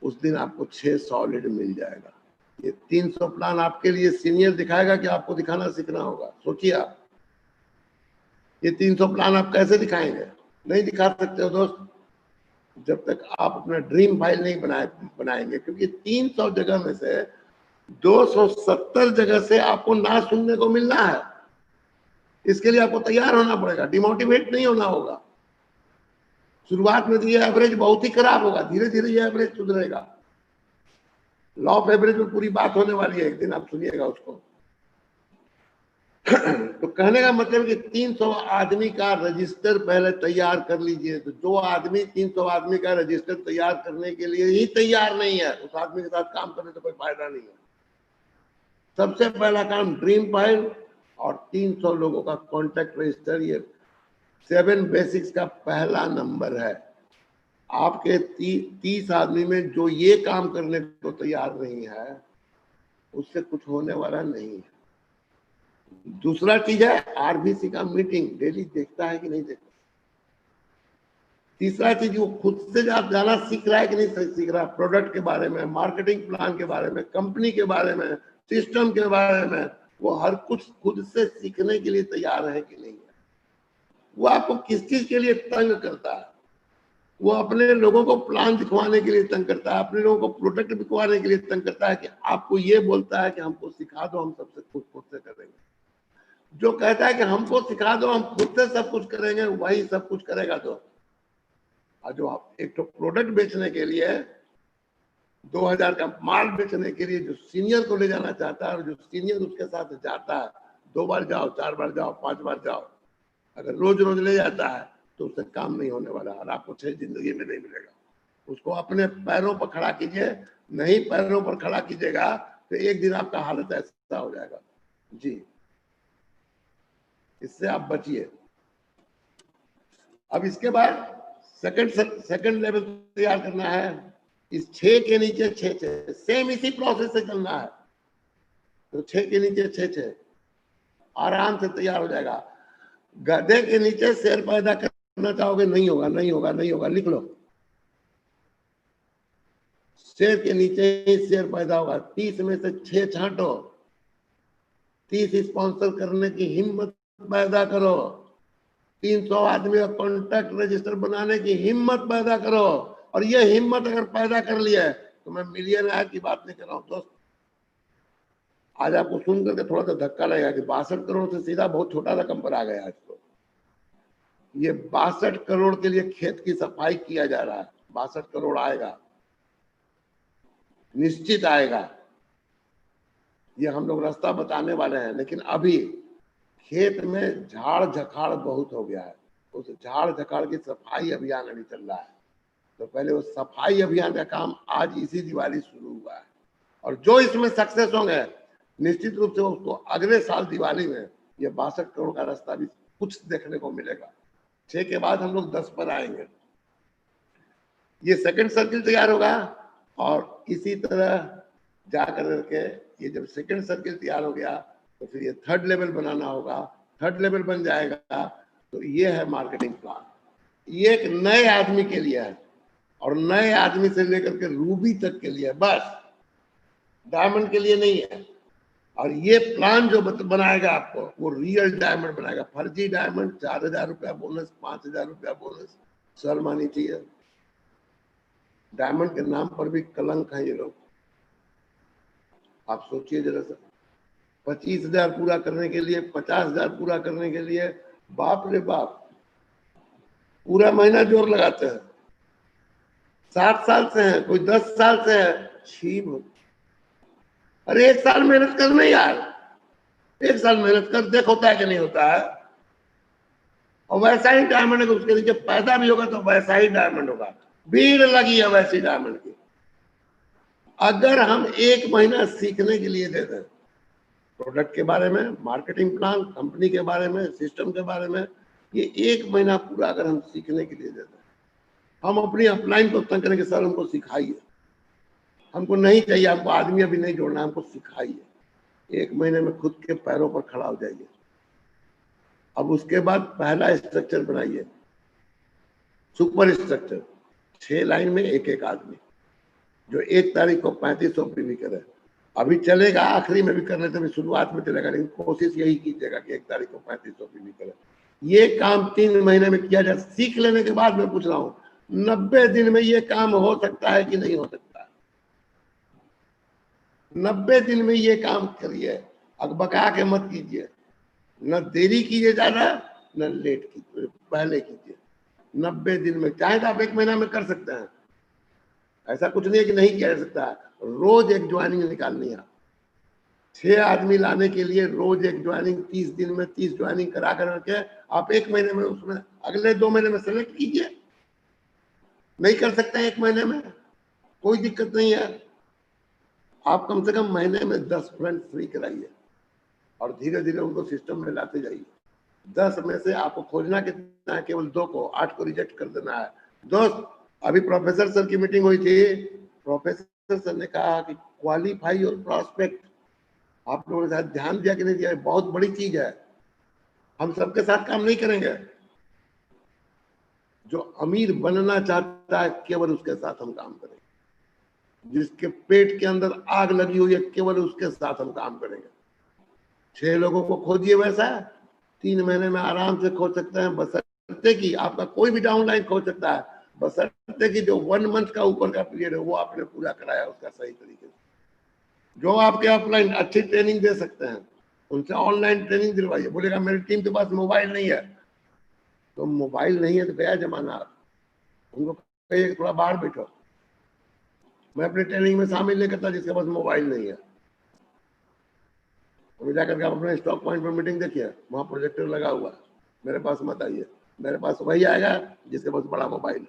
उस दिन आपको 6 सॉलिड मिल जाएगा। ये 300 प्लान आपके लिए सीनियर दिखाएगा कि आपको दिखाना सीखना होगा? सोचिए आप, ये 300 प्लान आप कैसे दिखाएंगे? नहीं दिखा सकते हो दोस्त जब तक आप अपना ड्रीम फाइल नहीं बनाएंगे, क्योंकि 300 जगह में से 270 जगह से आपको ना सुनने को मिलना है। इसके लिए आपको तैयार होना पड़ेगा, डिमोटिवेट नहीं होना होगा। शुरुआत में तो ये एवरेज बहुत ही खराब होगा, धीरे धीरे ये एवरेज सुधरेगा। लॉ ऑफ एवरेज में पूरी बात होने वाली है, एक दिन आप सुनिएगा उसको। तो कहने का मतलब कि 300 आदमी का रजिस्टर पहले तैयार कर लीजिए। तो जो आदमी 300 आदमी का रजिस्टर तैयार करने के लिए ही तैयार नहीं है, उस आदमी के साथ काम करने से कोई फायदा नहीं है। सबसे पहला काम ड्रीम फाइल और 300 लोगों का कॉन्टैक्ट रजिस्टर, ये 7 बेसिक्स का पहला नंबर है। आपके 30 आदमी में जो ये काम करने को तैयार नहीं है, उससे कुछ होने वाला नहीं है। दूसरा चीज है आरबीसी का मीटिंग डेली देखता है कि नहीं देखता। तीसरा चीज वो खुद से जाना सीख रहा है कि नहीं सीख रहा, प्रोडक्ट के बारे में, मार्केटिंग प्लान के बारे में, कंपनी के बारे में, सिस्टम के बारे में, वो हर कुछ खुद से सीखने के लिए तैयार है कि नहीं है। वो आपको किस चीज के लिए तंग करता है? वो अपने लोगों को प्लान दिखवाने के लिए तंग करता है, अपने लोगों को प्रोडक्ट दिखवाने के लिए तंग करता है, कि आपको ये बोलता है कि हमको सिखा दो, हम सबसे खुद से करेंगे। जो कहता है कि हमको सिखा दो, हम खुद से सब कुछ करेंगे, वही सब कुछ करेगा। तो जो आप एक तो प्रोडक्ट बेचने के लिए 2000 का माल बेचने के लिए जो सीनियर को ले जाना चाहता है, और जो सीनियर उसके साथ जाता है, 2 बार जाओ, 4 बार जाओ, 5 बार जाओ, अगर रोज रोज ले जाता है तो उससे काम नहीं होने वाला, और आपको 6 जिंदगी में नहीं मिलेगा। उसको अपने पैरों पर खड़ा कीजिए। नहीं पैरों पर खड़ा कीजिएगा तो एक दिन आपका हालत ऐसा हो जाएगा जी। इससे आप बचिए। अब इसके बाद सेकंड लेवल तैयार करना है। इस 6 के नीचे 6 सेम इसी प्रोसेस से चलना है। तो 6 के नीचे 6 आराम से तैयार हो जाएगा। गधे के नीचे शेर पैदा करना चाहोगे, नहीं होगा, नहीं होगा, नहीं होगा, लिख लो। शेर के नीचे ही शेर पैदा होगा। 30 में से 6 छांटो, 30 स्पॉन्सर करने की हिम्मत पैदा करो, 300 आदमी का कॉन्टैक्ट रजिस्टर बनाने की हिम्मत पैदा करो। और ये हिम्मत अगर पैदा कर लिया तो मैं मिलियनर की बात नहीं कर रहा हूं दोस्त। आज आपको सुन करके थोड़ा सा धक्का लगेगा कि 62 करोड़ से सीधा बहुत छोटा रकम पर आ गया आज तो। ये 62 करोड़ के लिए खेत की सफाई किया जा रहा है। 62 करोड़ आएगा, निश्चित आएगा। ये हम लोग रास्ता बताने वाले हैं, लेकिन अभी खेत में झाड़ झखाड़ बहुत हो गया है। उस झाड़ झखाड़ की सफाई अभियान अभी चल रहा है। तो पहले वो सफाई अभियान का काम आज इसी दिवाली शुरू हुआ है, और जो इसमें सक्सेस होंगे निश्चित रूप से उसको अगले साल दिवाली में ये 62 करोड़ का रास्ता भी कुछ देखने को मिलेगा। 6 के बाद हम लोग 10 पर आएंगे। ये सेकंड सर्किल तैयार होगा, और इसी तरह जाकर के ये जब सेकंड सर्किल तैयार हो गया तो फिर ये थर्ड लेवल बनाना होगा। थर्ड लेवल बन जाएगा तो ये है मार्केटिंग प्लान। ये एक नए आदमी के लिए है, और नए आदमी से लेकर के रूबी तक के लिए, बस डायमंड के लिए नहीं है। और ये प्लान जो बनाएगा आपको, वो रियल डायमंड बनाएगा। फर्जी डायमंड 4000 रुपया बोनस, 5000 रुपया बोनस, शर्म आनी चाहिए। डायमंड के नाम पर भी कलंक है ये लोग। आप सोचिए जरा सा, 25,000 पूरा करने के लिए, 50,000 पूरा करने के लिए, बाप रे बाप, पूरा महीना जोर लगाते हैं। 7 साल से है, कोई 10 साल से है। छी, अरे 1 साल मेहनत करना यार, 1 साल मेहनत कर, देख होता है कि नहीं होता है। और वैसा ही डायमंड है, उसके नीचे पैदा भी होगा तो वैसा ही डायमंड होगा। भीड़ लगी है वैसी डायमंड की। अगर हम 1 महीना सीखने के लिए दे दें, प्रोडक्ट के बारे में, मार्केटिंग प्लान, कंपनी के बारे में, सिस्टम के बारे में, ये 1 महीना पूरा अगर हम सीखने के लिए दे दें, हम अपनी अपलाइन को तंग करेंगे, सर हमको सिखाइए, हमको नहीं चाहिए, हमको आदमी अभी नहीं जोड़ना, हमको सिखाइए। 1 महीने में खुद के पैरों पर खड़ा हो जाइए। अब उसके बाद पहला स्ट्रक्चर बनाइए, सुपर स्ट्रक्चर, 6 लाइन में एक आदमी, जो 1 तारीख को 3500 भी करे। अभी चलेगा, आखिरी में भी कर लेते हैं, शुरुआत में चलेगा, लेकिन कोशिश यही कीजिएगा कि 1 तारीख को 3500 भी करे। ये काम 3 महीने में किया जाए। सीख लेने के बाद मैं पूछ रहा हूँ, 90 दिन में ये काम हो सकता है कि नहीं हो सकता है? 90 दिन में ये काम करिए, अकबका के मत कीजिए, न देरी कीजिए ज्यादा, न लेट कीजिए, पहले कीजिए। 90 दिन में, चाहे तो आप 1 महीना में कर सकते हैं, ऐसा कुछ नहीं है कि नहीं किया जा सकता है। रोज एक ज्वाइनिंग निकालनी है, 6 आदमी लाने के लिए रोज एक ज्वाइनिंग, 30 दिन में 30 ज्वाइनिंग करा करके आप 1 महीने में उसमें अगले 2 महीने में सेलेक्ट कीजिए। नहीं कर सकते हैं 1 महीने में, कोई दिक्कत नहीं है। आप कम से कम महीने में 10 फ्रेंड फ्री कराइए और धीरे धीरे उनको सिस्टम में लाते जाइए। 10 में से आपको खोजना कितना है? केवल 2 को, 8 को रिजेक्ट कर देना है। दोस्त, अभी प्रोफेसर सर की मीटिंग हुई थी। प्रोफेसर सर ने कहा कि क्वालिफाई और प्रॉस्पेक्ट, आप लोगों ने शायद ध्यान दिया कि नहीं दिया, बहुत बड़ी चीज है। हम सबके साथ काम नहीं करेंगे। जो अमीर बनना चाहता है केवल उसके साथ हम काम करेंगे। जिसके पेट के अंदर आग लगी हुई है केवल उसके साथ हम काम करेंगे। 6 लोगों को खोजिए वैसा, 3 महीने में आराम से खोज सकते हैं, बशर्ते कि आपका कोई भी डाउनलाइन खोज सकता है, बशर्ते कि जो 1 मंथ का ऊपर का पीरियड है वो आपने पूरा कराया उसका सही तरीके से। जो आपके ऑफलाइन अच्छी ट्रेनिंग दे सकते हैं उनसे ऑनलाइन ट्रेनिंग दिलवाइए। बोलेगा मेरी टीम के पास मोबाइल नहीं है, तो मोबाइल नहीं है तो गया जमाना। उनको कहिए थोड़ा बाहर बैठो, मैं अपनी ट्रेनिंग में शामिल नहीं करता जिसके पास मोबाइल नहीं है। अभी जाकर के आप अपने स्टॉक पॉइंट पर मीटिंग देखिए, वहां प्रोजेक्टर लगा हुआ है। मेरे पास मत आइए, मेरे पास वही आएगा जिसके पास बड़ा मोबाइल है।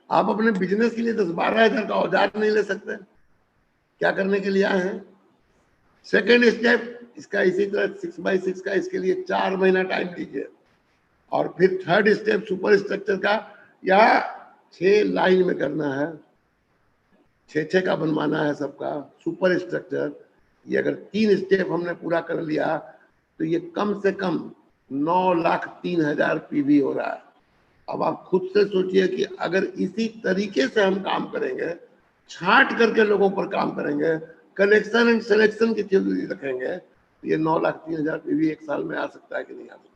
आप अपने बिजनेस के लिए 10-12 हजार का औजार नहीं ले सकते? क्या करने के लिए आए हैं? सेकेंड स्टेप इसका इसी तरह 6x6 का, इसके लिए 4 महीना टाइम लीजिए। और फिर थर्ड स्टेप सुपर स्ट्रक्चर का, या 6 लाइन में करना है, 6-6 का बनवाना है सबका सुपर स्ट्रक्चर। ये अगर 3 स्टेप हमने पूरा कर लिया तो ये कम से कम 9,03,000 पीवी हो रहा है। अब आप खुद से सोचिए कि अगर इसी तरीके से हम काम करेंगे, छांट करके लोगों पर काम करेंगे, कलेक्शन एंड सिलेक्शन की थ्योरी रखेंगे, तो ये 9,03,000 पीवी 1 साल में आ सकता है कि नहीं आ सकता?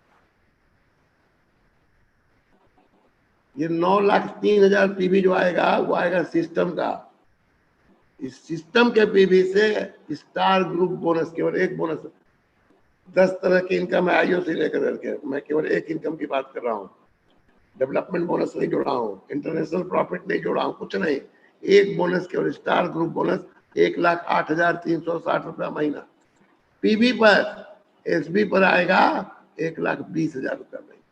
ये 9,03,000 पीवी जो आएगा वो आएगा सिस्टम का। इस सिस्टम के पीवी से स्टार ग्रुप बोनस, केवल एक बोनस, 10 तरह की इनकम है आईओ से लेकर करके, मैं केवल एक इनकम की बात कर रहा हूँ। डेवलपमेंट बोनस नहीं जोड़ा हूँ, इंटरनेशनल प्रॉफिट नहीं जोड़ा हूँ, कुछ नहीं। एक बोनस केवल स्टार ग्रुप बोनस, 1,08,360 रुपया महीना पीवी पर। एसबी पर आएगा 1,20,000 रुपया महीना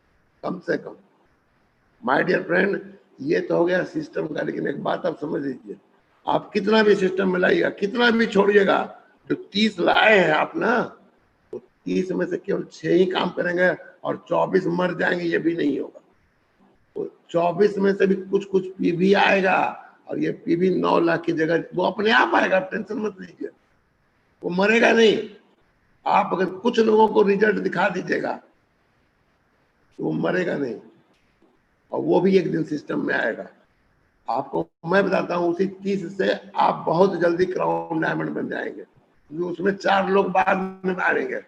कम से कम। माय डियर फ्रेंड, ये तो हो गया सिस्टम का। लेकिन एक बात आप समझ लीजिए, आप कितना भी सिस्टम में लाइएगा, कितना भी छोड़िएगा, जो 30 लाए हैं आप ना, तो 30 में से केवल 6 ही काम करेंगे और 24 मर जाएंगे, ये भी नहीं होगा। तो 24 में से भी कुछ कुछ पीवी आएगा, और ये पीवी 9 लाख की जगह वो अपने आप आएगा, टेंशन मत लीजिए, वो मरेगा नहीं। आप अगर कुछ लोगों को रिजल्ट दिखा दीजिएगा तो वो मरेगा नहीं, और वो भी एक दिन सिस्टम में आएगा। आपको मैं बताता हूँ, उसी 30 से आप बहुत जल्दी क्राउन डायमंड बन जाएंगे, क्योंकि उसमें 4 लोग बाद में मारेंगे।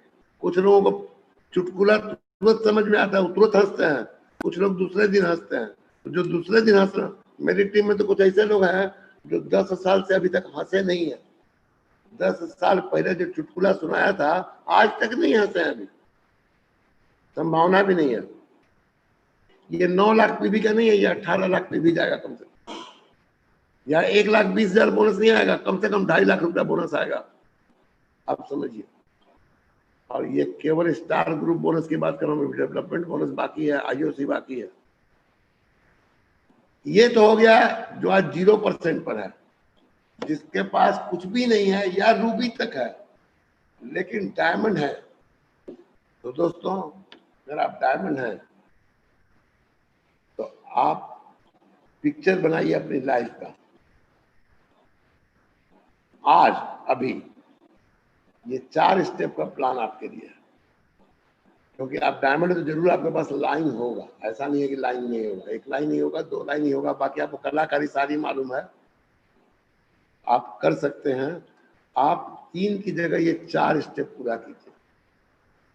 कुछ लोगों को चुटकुला तुरंत समझ में आता है, तुरंत हंसते हैं, कुछ लोग दूसरे दिन हंसते हैं। तो जो दूसरे दिन हंस, मेरी टीम में तो कुछ ऐसे लोग हैं जो 10 साल से अभी तक हंसे नहीं है। 10 साल पहले जो चुटकुला सुनाया था आज तक नहीं हंसे हैं, अभी संभावना भी नहीं है। ये 9 लाख पीवी का नहीं है, ये 18 लाख पीवी जाएगा कम से कम। या 1,20,000 बोनस नहीं आएगा, कम से कम 2.5 लाख रुपया बोनस आएगा, आप समझिए। और ये केवल स्टार ग्रुप बोनस की बात कर रहा हूँ, डेवलपमेंट बोनस बाकी है, आईओसी बाकी है। ये तो हो गया जो आज 0% पर है, जिसके पास कुछ भी नहीं है या रूबी तक है लेकिन डायमंड है। तो दोस्तों, अगर आप डायमंड हैं तो आप पिक्चर बनाइए अपनी लाइफ का। आज अभी ये 4 स्टेप का प्लान आपके लिए है, क्योंकि आप डायमंड तो जरूर आपके पास लाइन होगा, ऐसा नहीं है कि लाइन नहीं होगा। 1 लाइन नहीं होगा, 2 लाइन नहीं होगा, बाकी आपको कलाकारी सारी मालूम है, आप कर सकते हैं। आप 3 की जगह ये 4 स्टेप पूरा कीजिए,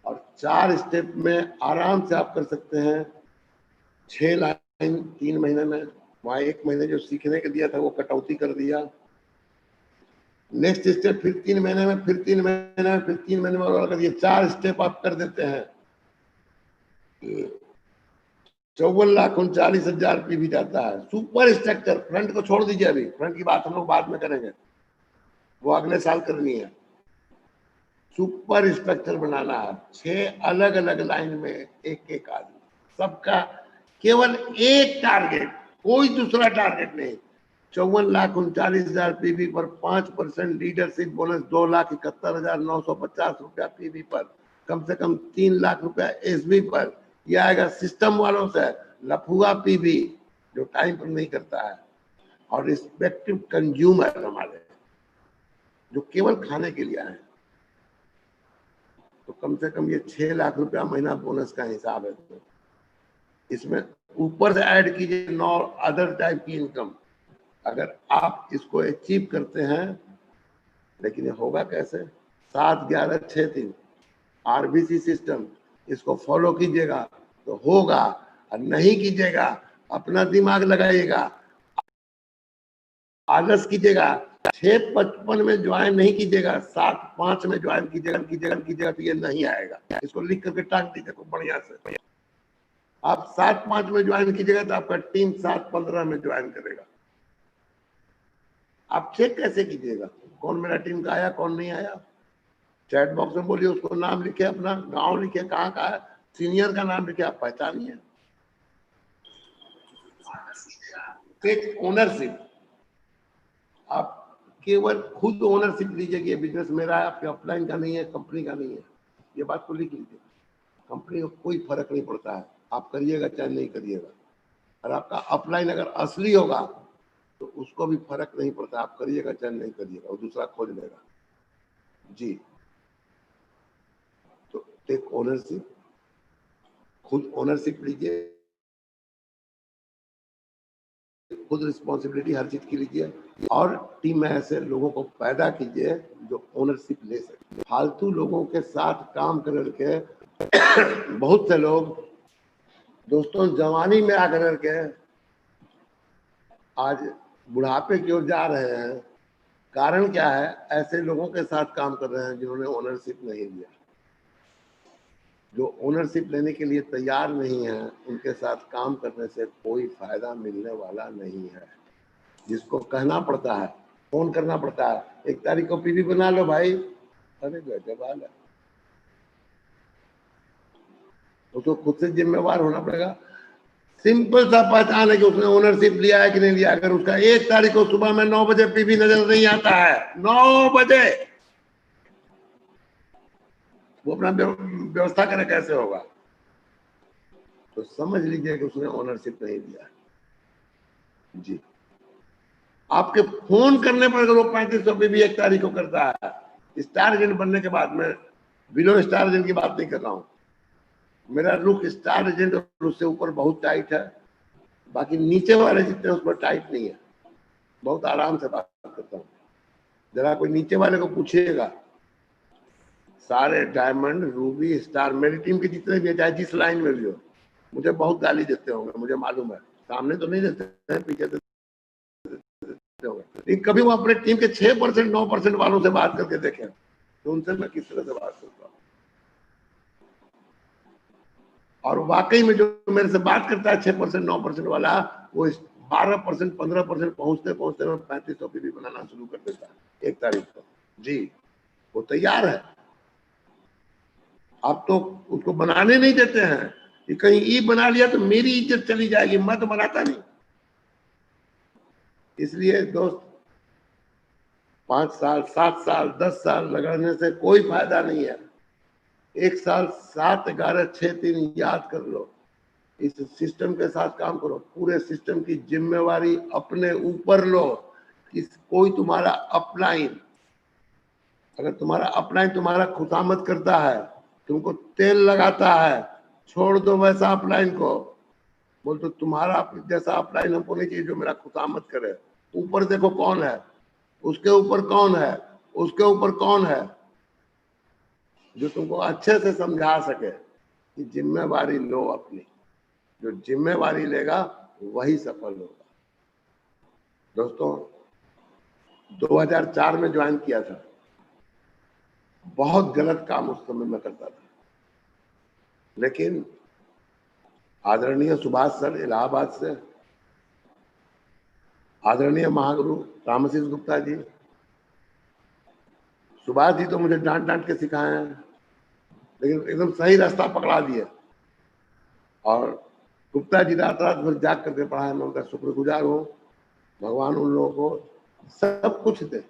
और 4 स्टेप में आराम से आप कर सकते हैं 6 लाइन 3 महीने में। वहां 1 महीने जो सीखने के दिया था वो कटौती कर दिया। नेक्स्ट स्टेप फिर 3 महीने में, फिर 3 महीने में, फिर 3 महीने में, और अगर ये 4 स्टेप आप कर देते हैं, 54,39,000 पीवी जाता है। सुपर स्ट्रक्चर, फ्रंट को छोड़ दीजिए, अभी फ्रंट की बात हम लोग बाद में करेंगे। वो अगले साल करनी है। सुपर स्ट्रक्चर बनाना है, 6 अलग अलग लाइन में एक एक आदमी, सबका केवल एक टारगेट, कोई दूसरा टारगेट नहीं। 54,39,000 पीवी पर 5% लीडरशिप बोनस, 2,71,950 रुपया पीवी पर, कम से कम 3 लाख रुपया एसबी पर। यह आएगा सिस्टम वालों से, लफुआ पीवी जो टाइम पर नहीं करता है, और रिस्पेक्टिव कंज्यूमर हमारे जो केवल खाने के लिए आए। तो कम से कम ये 6 लाख रुपया महीना बोनस का हिसाब है। तो इसमें ऊपर से ऐड कीजिए 9 अदर टाइप की इनकम। अगर आप इसको अचीव करते हैं, लेकिन ये होगा कैसे? 7-11-6-3 आरबीसी सिस्टम, इसको फॉलो कीजिएगा तो होगा, और नहीं कीजिएगा, अपना दिमाग लगाइएगा, आलस कीजिएगा, 6:55 में ज्वाइन नहीं कीजिएगा, 7:05 में ज्वाइन कीजिएगा तो ये नहीं आएगा। इसको लिख करके टांग दीजिए खूब बढ़िया से। आप 7:05 में ज्वाइन कीजिएगा तो आपका टीम 7:15 में ज्वाइन करेगा। आप चेक कैसे कीजिएगा कौन मेरा टीम का आया कौन नहीं आया? चैट बॉक्स में बोलिए, उसको नाम लिखे, अपना गांव लिखे, कहाँ का है, सीनियर का नाम लिखे, आप पहचानिए। टेक ओनरशिप, आप केवल खुद ओनरशिप लीजिए कि ये बिजनेस मेरा है, आपके अपलाइन का नहीं है, कंपनी का नहीं है। ये बात को लिख लीजिए। कंपनी को कोई फर्क नहीं पड़ता है, आप करिएगा चाहे नहीं करिएगा। और आपका अपलाइन अगर असली होगा तो उसको भी फर्क नहीं पड़ता, आप करिएगा चाहे नहीं करिएगा, वो दूसरा खोज लेगा। जी, तो टेक ओनरशिप, खुद ओनरशिप लीजिए, खुद रिस्पॉन्सिबिलिटी हर चीज की लीजिए, और टीम में ऐसे लोगों को पैदा कीजिए जो ओनरशिप ले सके। फालतू लोगों के साथ काम करके बहुत से लोग दोस्तों जवानी में आकर के आज बुढ़ापे की ओर जा रहे हैं। कारण क्या है? ऐसे लोगों के साथ काम कर रहे हैं जिन्होंने ओनरशिप नहीं लिया। जो ओनरशिप लेने के लिए तैयार नहीं है, उनके साथ काम करने से कोई फायदा मिलने वाला नहीं है। जिसको कहना पड़ता है, फोन करना पड़ता है, 1 तारीख को पीवी बना लो भाई, अरे गजब हाल है। उसको खुद से जिम्मेवार होना पड़ेगा। सिंपल सा पहचान है कि उसने ओनरशिप लिया है कि नहीं लिया। अगर उसका 1 तारीख को सुबह में 9 बजे पीवी नजर नहीं आता है, 9 बजे, वो अपना व्यवस्था करे, कैसे होगा? तो समझ लीजिए कि उसने ओनरशिप नहीं लिया। जी, आपके फोन करने पर अगर वो 3500 भी 1 तारीख को करता है, स्टार एजेंट बनने के बाद, में बिलो स्टार एजेंट की बात नहीं कर रहा हूं, मेरा रुख स्टार एजेंट और उससे ऊपर बहुत टाइट है, बाकी नीचे वाले जितने उस पर टाइट नहीं है। बहुत आराम से बात करता हूँ। जरा कोई नीचे वाले को पूछिएगा, सारे डायमंड रूबी स्टार मेरी टीम के जितने भी है, चाहे जिस लाइन में भी हो, मुझे बहुत गाली देते होंगे, मुझे मालूम है। सामने तो नहीं देते हैं, पीछे देते होंगे, लेकिन कभी वो अपने टीम के 6% 9% वालों से बात करके देखें तो उनसे मैं किस तरह से बात करता हूँ। और वाकई में जो मेरे से बात करता है 6% 9% वाला, वो 12% 15% पहुंचते पहुंचते में 3500 भी बनाना शुरू कर देता है 1 तारीख को। जी, वो तैयार है। आप तो उसको बनाने नहीं देते हैं कि कहीं ई बना लिया तो मेरी इज्जत चली जाएगी, मैं तो बनाता नहीं। इसलिए दोस्त, 5 साल 7 साल 10 साल लगाने से कोई फायदा नहीं है। 1 साल 7-11-6-3 याद कर लो, इस सिस्टम के साथ काम करो, पूरे सिस्टम की जिम्मेवारी अपने ऊपर लो। कोई तुम्हारा अपलाइन, अगर तुम्हारा अपलाइन तुम्हारा खुशामद करता है, तुमको तेल लगाता है, छोड़ दो वैसा अपलाइन को। बोल तो तुम्हारा जैसा अपलाइन हमको नहीं चाहिए जो मेरा खुशामद करे। ऊपर देखो कौन है, उसके ऊपर कौन है, उसके ऊपर कौन है, जो तुमको अच्छे से समझा सके कि जिम्मेवारी लो अपनी। जो जिम्मेवारी लेगा वही सफल होगा। दोस्तों, 2004 में ज्वाइन किया था, बहुत गलत काम उस समय में करता था, लेकिन आदरणीय सुभाष सर इलाहाबाद से, आदरणीय महागुरु रामाशीष गुप्ता जी, सुभाष जी तो मुझे डांट डांट के सिखाए हैं, लेकिन एकदम सही रास्ता पकड़ा दिए। और गुप्ता जी रात रात भर जाग करके पढ़ाए, मैं उनका शुक्रगुजार हूँ। भगवान उन लोगों को सब कुछ दे,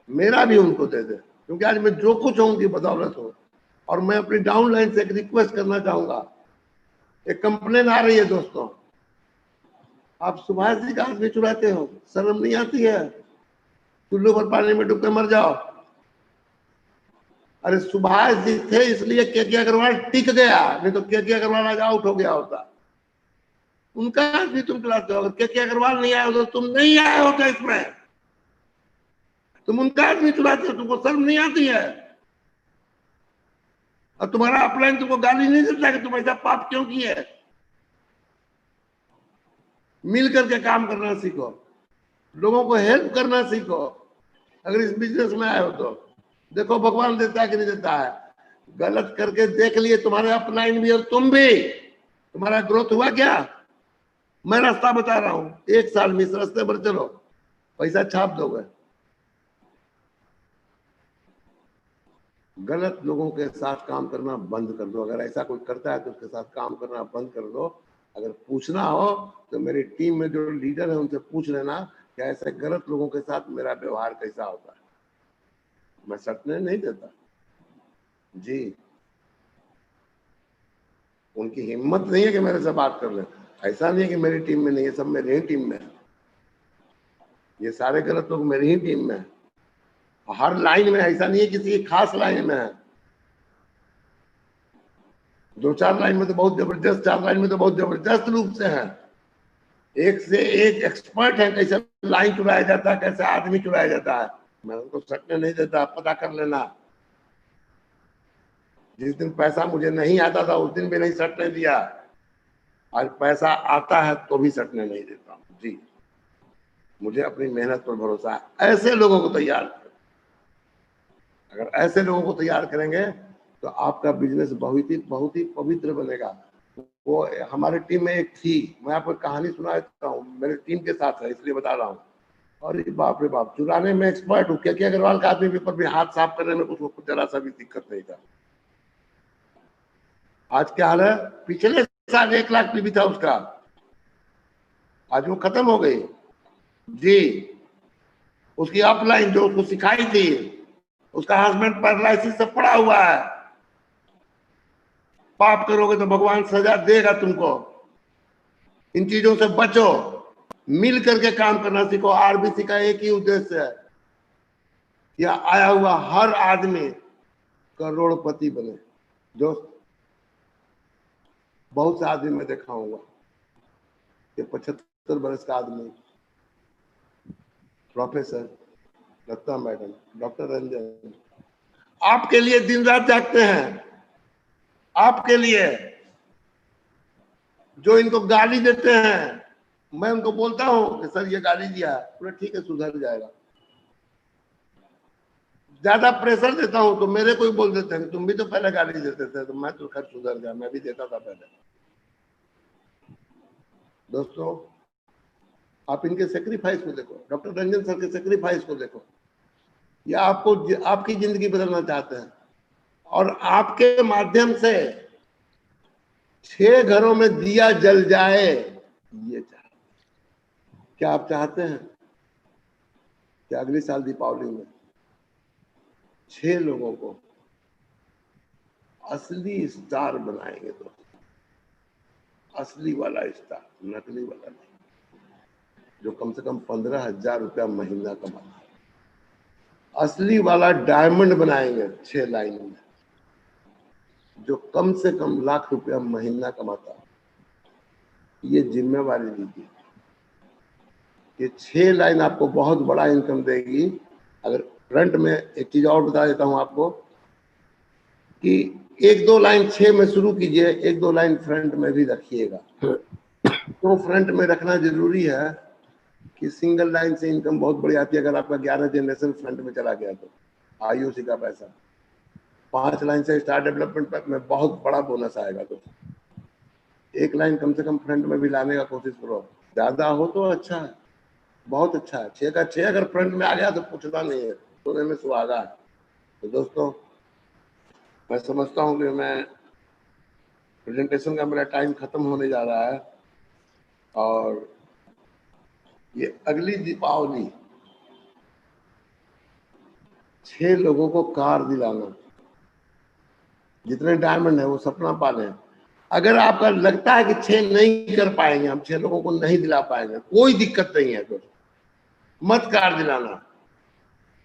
मेरा भी उनको दे दे, क्योंकि आज मैं जो कुछ हूँ उनकी बदौलत हूँ। और मैं अपनी डाउनलाइन से एक रिक्वेस्ट करना चाहूंगा, एक कंप्लेन आ रही है दोस्तों, आप सुभाष जी का आदमी चुराते हो, शर्म नहीं आती है? चुल्लू पर पानी में डूब के मर जाओ। अरे सुभाष जी थे इसलिए के अग्रवाल टिक गया, नहीं तो के अग्रवाल आज आउट हो गया होता। उनका आदमी तुम चलाते हो, अगर के अग्रवाल नहीं आए हो तो तुम नहीं आए होते इसमें। तुम उनका आदमी चलाते हो, तुमको शर्म नहीं आती है? और तुम्हारा अपलाइन तुमको गाली नहीं देता कि तुम ऐसा पाप क्यों किए? मिल करके काम करना सीखो, लोगों को हेल्प करना सीखो। अगर इस बिजनेस में आए हो तो देखो भगवान देता है कि नहीं देता है। गलत करके देख लिए तुम्हारे अपलाइन भी और तुम भी, तुम्हारा ग्रोथ हुआ क्या? मैं रास्ता बता रहा हूं, 1 साल में इस रास्ते पर चलो, पैसा छाप दोगे। गलत लोगों के साथ काम करना बंद कर दो। अगर ऐसा कोई करता है तो उसके साथ काम करना बंद कर दो। अगर पूछना हो तो मेरी टीम में जो लीडर है उनसे पूछ लेना कि ऐसे गलत लोगों के साथ मेरा व्यवहार कैसा होता है। मैं सटने नहीं देता जी, उनकी हिम्मत नहीं है कि मेरे से बात कर ले। ऐसा नहीं है कि मेरी टीम में नहीं है, सब मेरी ही टीम में है। ये सारे गलत लोग मेरी ही टीम में है। हर लाइन में, ऐसा नहीं है किसी खास लाइन में है। 2-4 लाइन में तो बहुत जबरदस्त, 4 लाइन में तो बहुत जबरदस्त रूप से है। एक से एक एक्सपर्ट है, कैसे लाइन चुराया जाता है, कैसे आदमी चुराया जाता है। मैं उनको सटने नहीं देता, पता कर लेना। जिस दिन पैसा मुझे नहीं आता था उस दिन भी नहीं सटने दिया, आज पैसा आता है तो भी सटने नहीं देता हूं जी। मुझे अपनी मेहनत पर भरोसा है। ऐसे लोगों को तैयार करें, अगर ऐसे लोगों को तैयार करेंगे तो आपका बिजनेस बहुत ही पवित्र बनेगा। वो हमारी टीम में एक थी, मैं आपको कहानी सुना देता हूँ, मेरे टीम के साथ है इसलिए बता रहा हूँ। और बाप रे बाप, चुराने में एक्सपर्ट हूँ। के अग्रवाल का आदमी पेपर भी हाथ साफ करने में उसको जरा सा भी दिक्कत नहीं था। आज क्या हाल है? पिछले साल 1 लाख टीवी था उसका, आज वो खत्म हो गई जी। उसकी अपलाइन जो उसको सिखाई थी, उसका हस्बैंड पैरालिसिस से पड़ा हुआ है। पाप करोगे तो भगवान सजा देगा तुमको। इन चीजों से बचो, मिल करके काम करना सीखो। आरबीसी का एक ही उद्देश्य है, या आया हुआ हर आदमी करोड़पति बने। दोस्त, बहुत से आदमी मैं देखा होगा कि 75 वर्ष का आदमी, प्रोफेसर, लता मैडम, डॉक्टर रंजन, आपके लिए दिन रात जागते हैं, आपके लिए। जो इनको गाली देते हैं, मैं उनको बोलता हूं कि सर ये गाली दिया, पूरा ठीक है, सुधर जाएगा। ज्यादा प्रेशर देता हूं तो मेरे को ही बोल देते हैं तुम भी तो पहले गाली देते थे, तो मैं तो खैर सुधर गया, मैं भी देता था पहले। दोस्तों, आप इनके सेक्रीफाइस को देखो, डॉक्टर रंजन सर के सेक्रीफाइस को देखो। या आपको आपकी जिंदगी बदलना चाहते हैं और आपके माध्यम से 6 घरों में दिया जल जाए, ये चाहते। क्या आप चाहते हैं कि अगले साल दीपावली में 6 लोगों को असली स्टार बनाएंगे? तो असली वाला स्टार, नकली वाला नहीं, जो कम से कम 15,000 रुपया महीना कमाता है। असली वाला डायमंड बनाएंगे 6 लाइन में, जो कम से कम लाख रुपया महीना कमाता है। ये जिम्मेवारी लीजिए। ये 6 लाइन आपको बहुत बड़ा इनकम देगी। अगर फ्रंट में एक चीज और बता देता हूं आपको कि 1-2 लाइन 6 में शुरू कीजिए, 1-2 लाइन फ्रंट में भी रखिएगा। तो फ्रंट में रखना जरूरी है कि सिंगल लाइन से इनकम बहुत बड़ी आती है। अगर आपका 11 जनरेशन फ्रंट में चला गया तो आयुषी का पैसा 5 लाइन से स्टार डेवलपमेंट में बहुत बड़ा बोनस आएगा। तो 1 लाइन कम से कम फ्रंट में भी लाने का कोशिश करो। ज्यादा हो तो अच्छा है, बहुत अच्छा है। 6 का 6 अगर फ्रंट में आ गया तो पूछना नहीं है, सोने में सुहागा है। तो दोस्तों, मैं समझता हूँ कि मैं प्रेजेंटेशन का मेरा टाइम खत्म होने जा रहा है, और ये अगली दीपावली 6 लोगों को कार दिलाना, जितने डायमंड है वो सपना पाले। अगर आपका लगता है कि 6 नहीं कर पाएंगे, हम 6 लोगों को नहीं दिला पाएंगे, कोई दिक्कत नहीं है, तो मत कार दिलाना।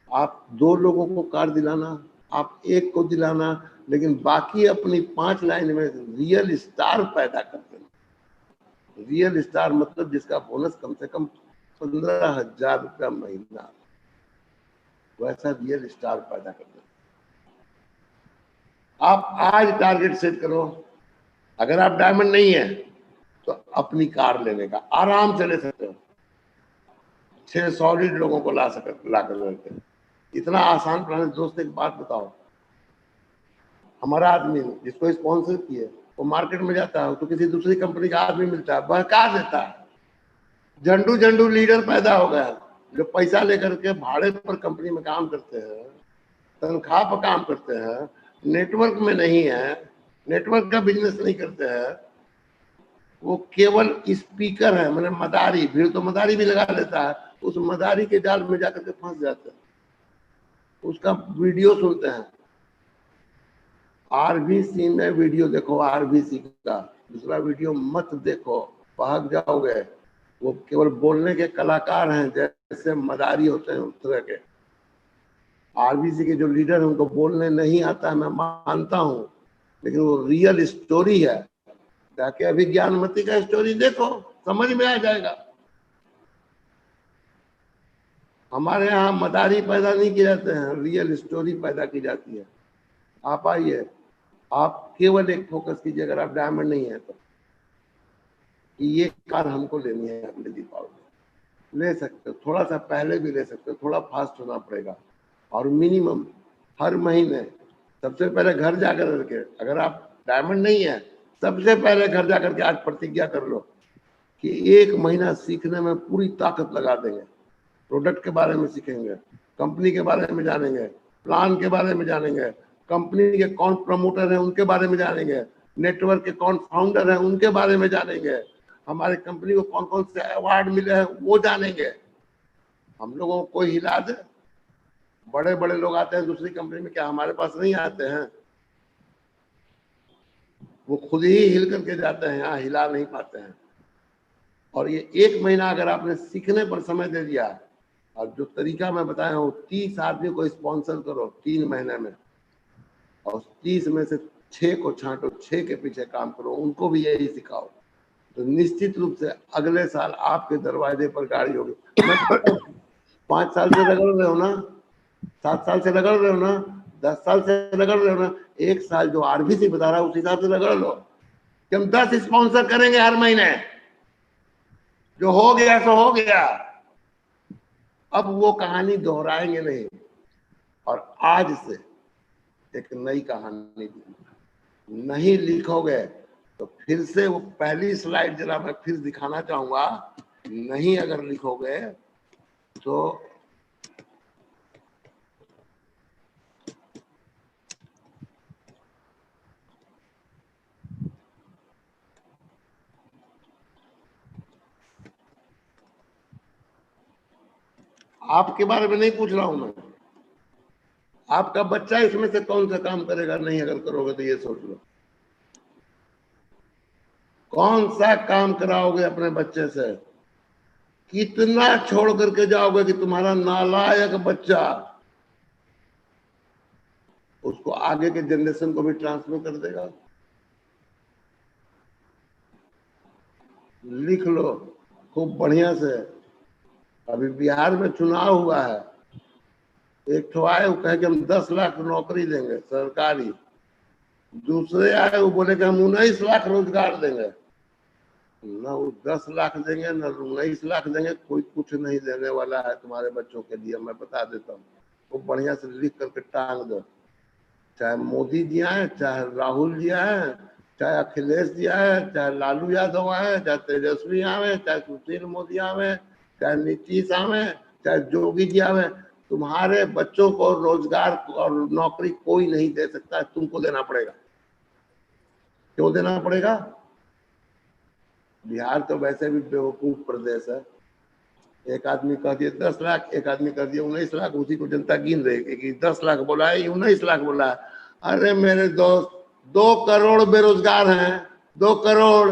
आप 2 लोगों को कार दिलाना, आप 1 को दिलाना, लेकिन बाकी अपनी 5 लाइन में रियल स्टार पैदा कर देना। रियल स्टार मतलब जिसका बोनस कम से कम 15,000 रुपया महीना, वैसा रियल स्टार पैदा कर देना। आप आज टारगेट सेट करो। अगर आप डायमंड नहीं है तो अपनी कार लेने का आराम से ले सकते हो। 6 सॉलिड लोगों को ला कर लेते हैं। इतना आसान प्लान है। दोस्त एक बात बताओ, हमारा आदमी जिसको स्पॉन्सर किए वो मार्केट में जाता है तो किसी दूसरी कंपनी का आदमी मिलता है, बहका देता है। झंडू झंडू लीडर पैदा हो गया, जो पैसा लेकर के भाड़े पर कंपनी में काम करते हैं, तनख्वाह पर काम करते हैं, नेटवर्क में नहीं है, नेटवर्क का बिजनेस नहीं करते हैं, वो केवल स्पीकर है, मैंने मदारी, भीड़ तो मदारी भी लगा लेता है, उस मदारी के जाल में जाकर के फंस जाते हैं, उसका वीडियो सुनते हैं। आरबीसी में वीडियो देखो, आरबीसी का दूसरा वीडियो मत देखो, भाग जाओगे। वो केवल बोलने के कलाकार हैं, जैसे मदारी होते हैं उस तरह के। आरबीसी के जो लीडर हैं उनको बोलने नहीं आता है, मैं मानता हूं, लेकिन वो रियल स्टोरी है। जाके अभी ज्ञानमती का स्टोरी देखो, समझ में आ जाएगा। हमारे यहाँ मदारी पैदा नहीं किए जाते हैं, रियल स्टोरी पैदा की जाती है। आप आइए, आप केवल एक फोकस कीजिए, अगर आप डायमंड नहीं है तो, ये कार हमको लेनी है अगले दीपावली। ले सकते हो, थोड़ा सा पहले भी ले सकते हो, थोड़ा फास्ट होना पड़ेगा। और मिनिमम हर महीने सबसे पहले घर जाकर करके, अगर आप डायमंड नहीं है, सबसे पहले घर जाकर के आज प्रतिज्ञा कर लो कि 1 महीना सीखने में पूरी ताकत लगा देंगे। प्रोडक्ट के बारे में सीखेंगे, कंपनी के बारे में जानेंगे, प्लान के बारे में जानेंगे, कंपनी के कौन प्रमोटर हैं उनके बारे में जानेंगे, नेटवर्क के कौन फाउंडर हैं उनके बारे में जानेंगे, हमारे कंपनी को कौन कौन से अवार्ड मिले हैं वो जानेंगे। हम लोगों को कोई हिला दे, बड़े बड़े लोग आते हैं दूसरी कंपनी में, क्या हमारे पास नहीं आते हैं? वो खुद ही हिल करके जाते हैं, यहाँ हिला नहीं पाते हैं। और ये 1 महीना अगर आपने सीखने पर समय दे दिया, और जो तरीका मैं बताया हूँ, 30 आदमी को स्पॉन्सर करो 3 महीने में, और 30 में से 6 को छांटो, 6 के पीछे काम करो, उनको भी यही सिखाओ, तो निश्चित रूप से अगले साल आपके दरवाजे पर गाड़ी होगी। 5 साल से रगड़ रहे हो ना, 7 साल से रगड़ रहे हो ना, 10 साल से रगड़ रहे हो ना, 1 साल जो आरबीसी बता रहा है उस हिसाब से रगड़ लो कि हम 10 स्पॉन्सर करेंगे हर महीने। जो हो गया सो हो गया, अब वो कहानी दोहराएंगे नहीं, और आज से एक नई कहानी नहीं लिखोगे तो फिर से वो पहली स्लाइड जरा मैं फिर दिखाना चाहूंगा। नहीं अगर लिखोगे तो आपके बारे में नहीं पूछ रहा हूं मैं, आपका बच्चा इसमें से कौन सा काम करेगा नहीं अगर करोगे तो ये सोच लो। कौन सा काम कराओगे अपने बच्चे से? कितना छोड़ करके जाओगे कि तुम्हारा नालायक बच्चा उसको आगे के जनरेशन को भी ट्रांसफर कर देगा? लिख लो खूब बढ़िया से। अभी बिहार में चुनाव हुआ है, एक ठो आए वो कहे कि हम 10 लाख नौकरी देंगे सरकारी, दूसरे आए वो बोले कि हम 19 लाख रोजगार देंगे। ना वो 10 लाख देंगे ना 19 लाख देंगे, कोई कुछ नहीं देने वाला है तुम्हारे बच्चों के लिए, मैं बता देता हूँ। वो बढ़िया से लिख करके टांग दो, चाहे मोदी जी आए, चाहे राहुल जी आए, चाहे अखिलेश जी आए, चाहे लालू यादव आए, चाहे तेजस्वी आवे, चाहे सुशील मोदी आवे, चाहे नीतीश आवे, चाहे जोगी जी आवे, तुम्हारे बच्चों को रोजगार और नौकरी कोई नहीं दे सकता, तुमको देना पड़ेगा। क्यों देना पड़ेगा? बिहार तो वैसे भी बेवकूफ प्रदेश है। एक आदमी कह दिए 10 लाख, एक आदमी कह दिए 19 लाख, उसी को जनता गिन रही है कि 10 लाख बोला है, 19 लाख बोला है। अरे मेरे दोस्त, 2 करोड़ बेरोजगार हैं, 2 करोड़।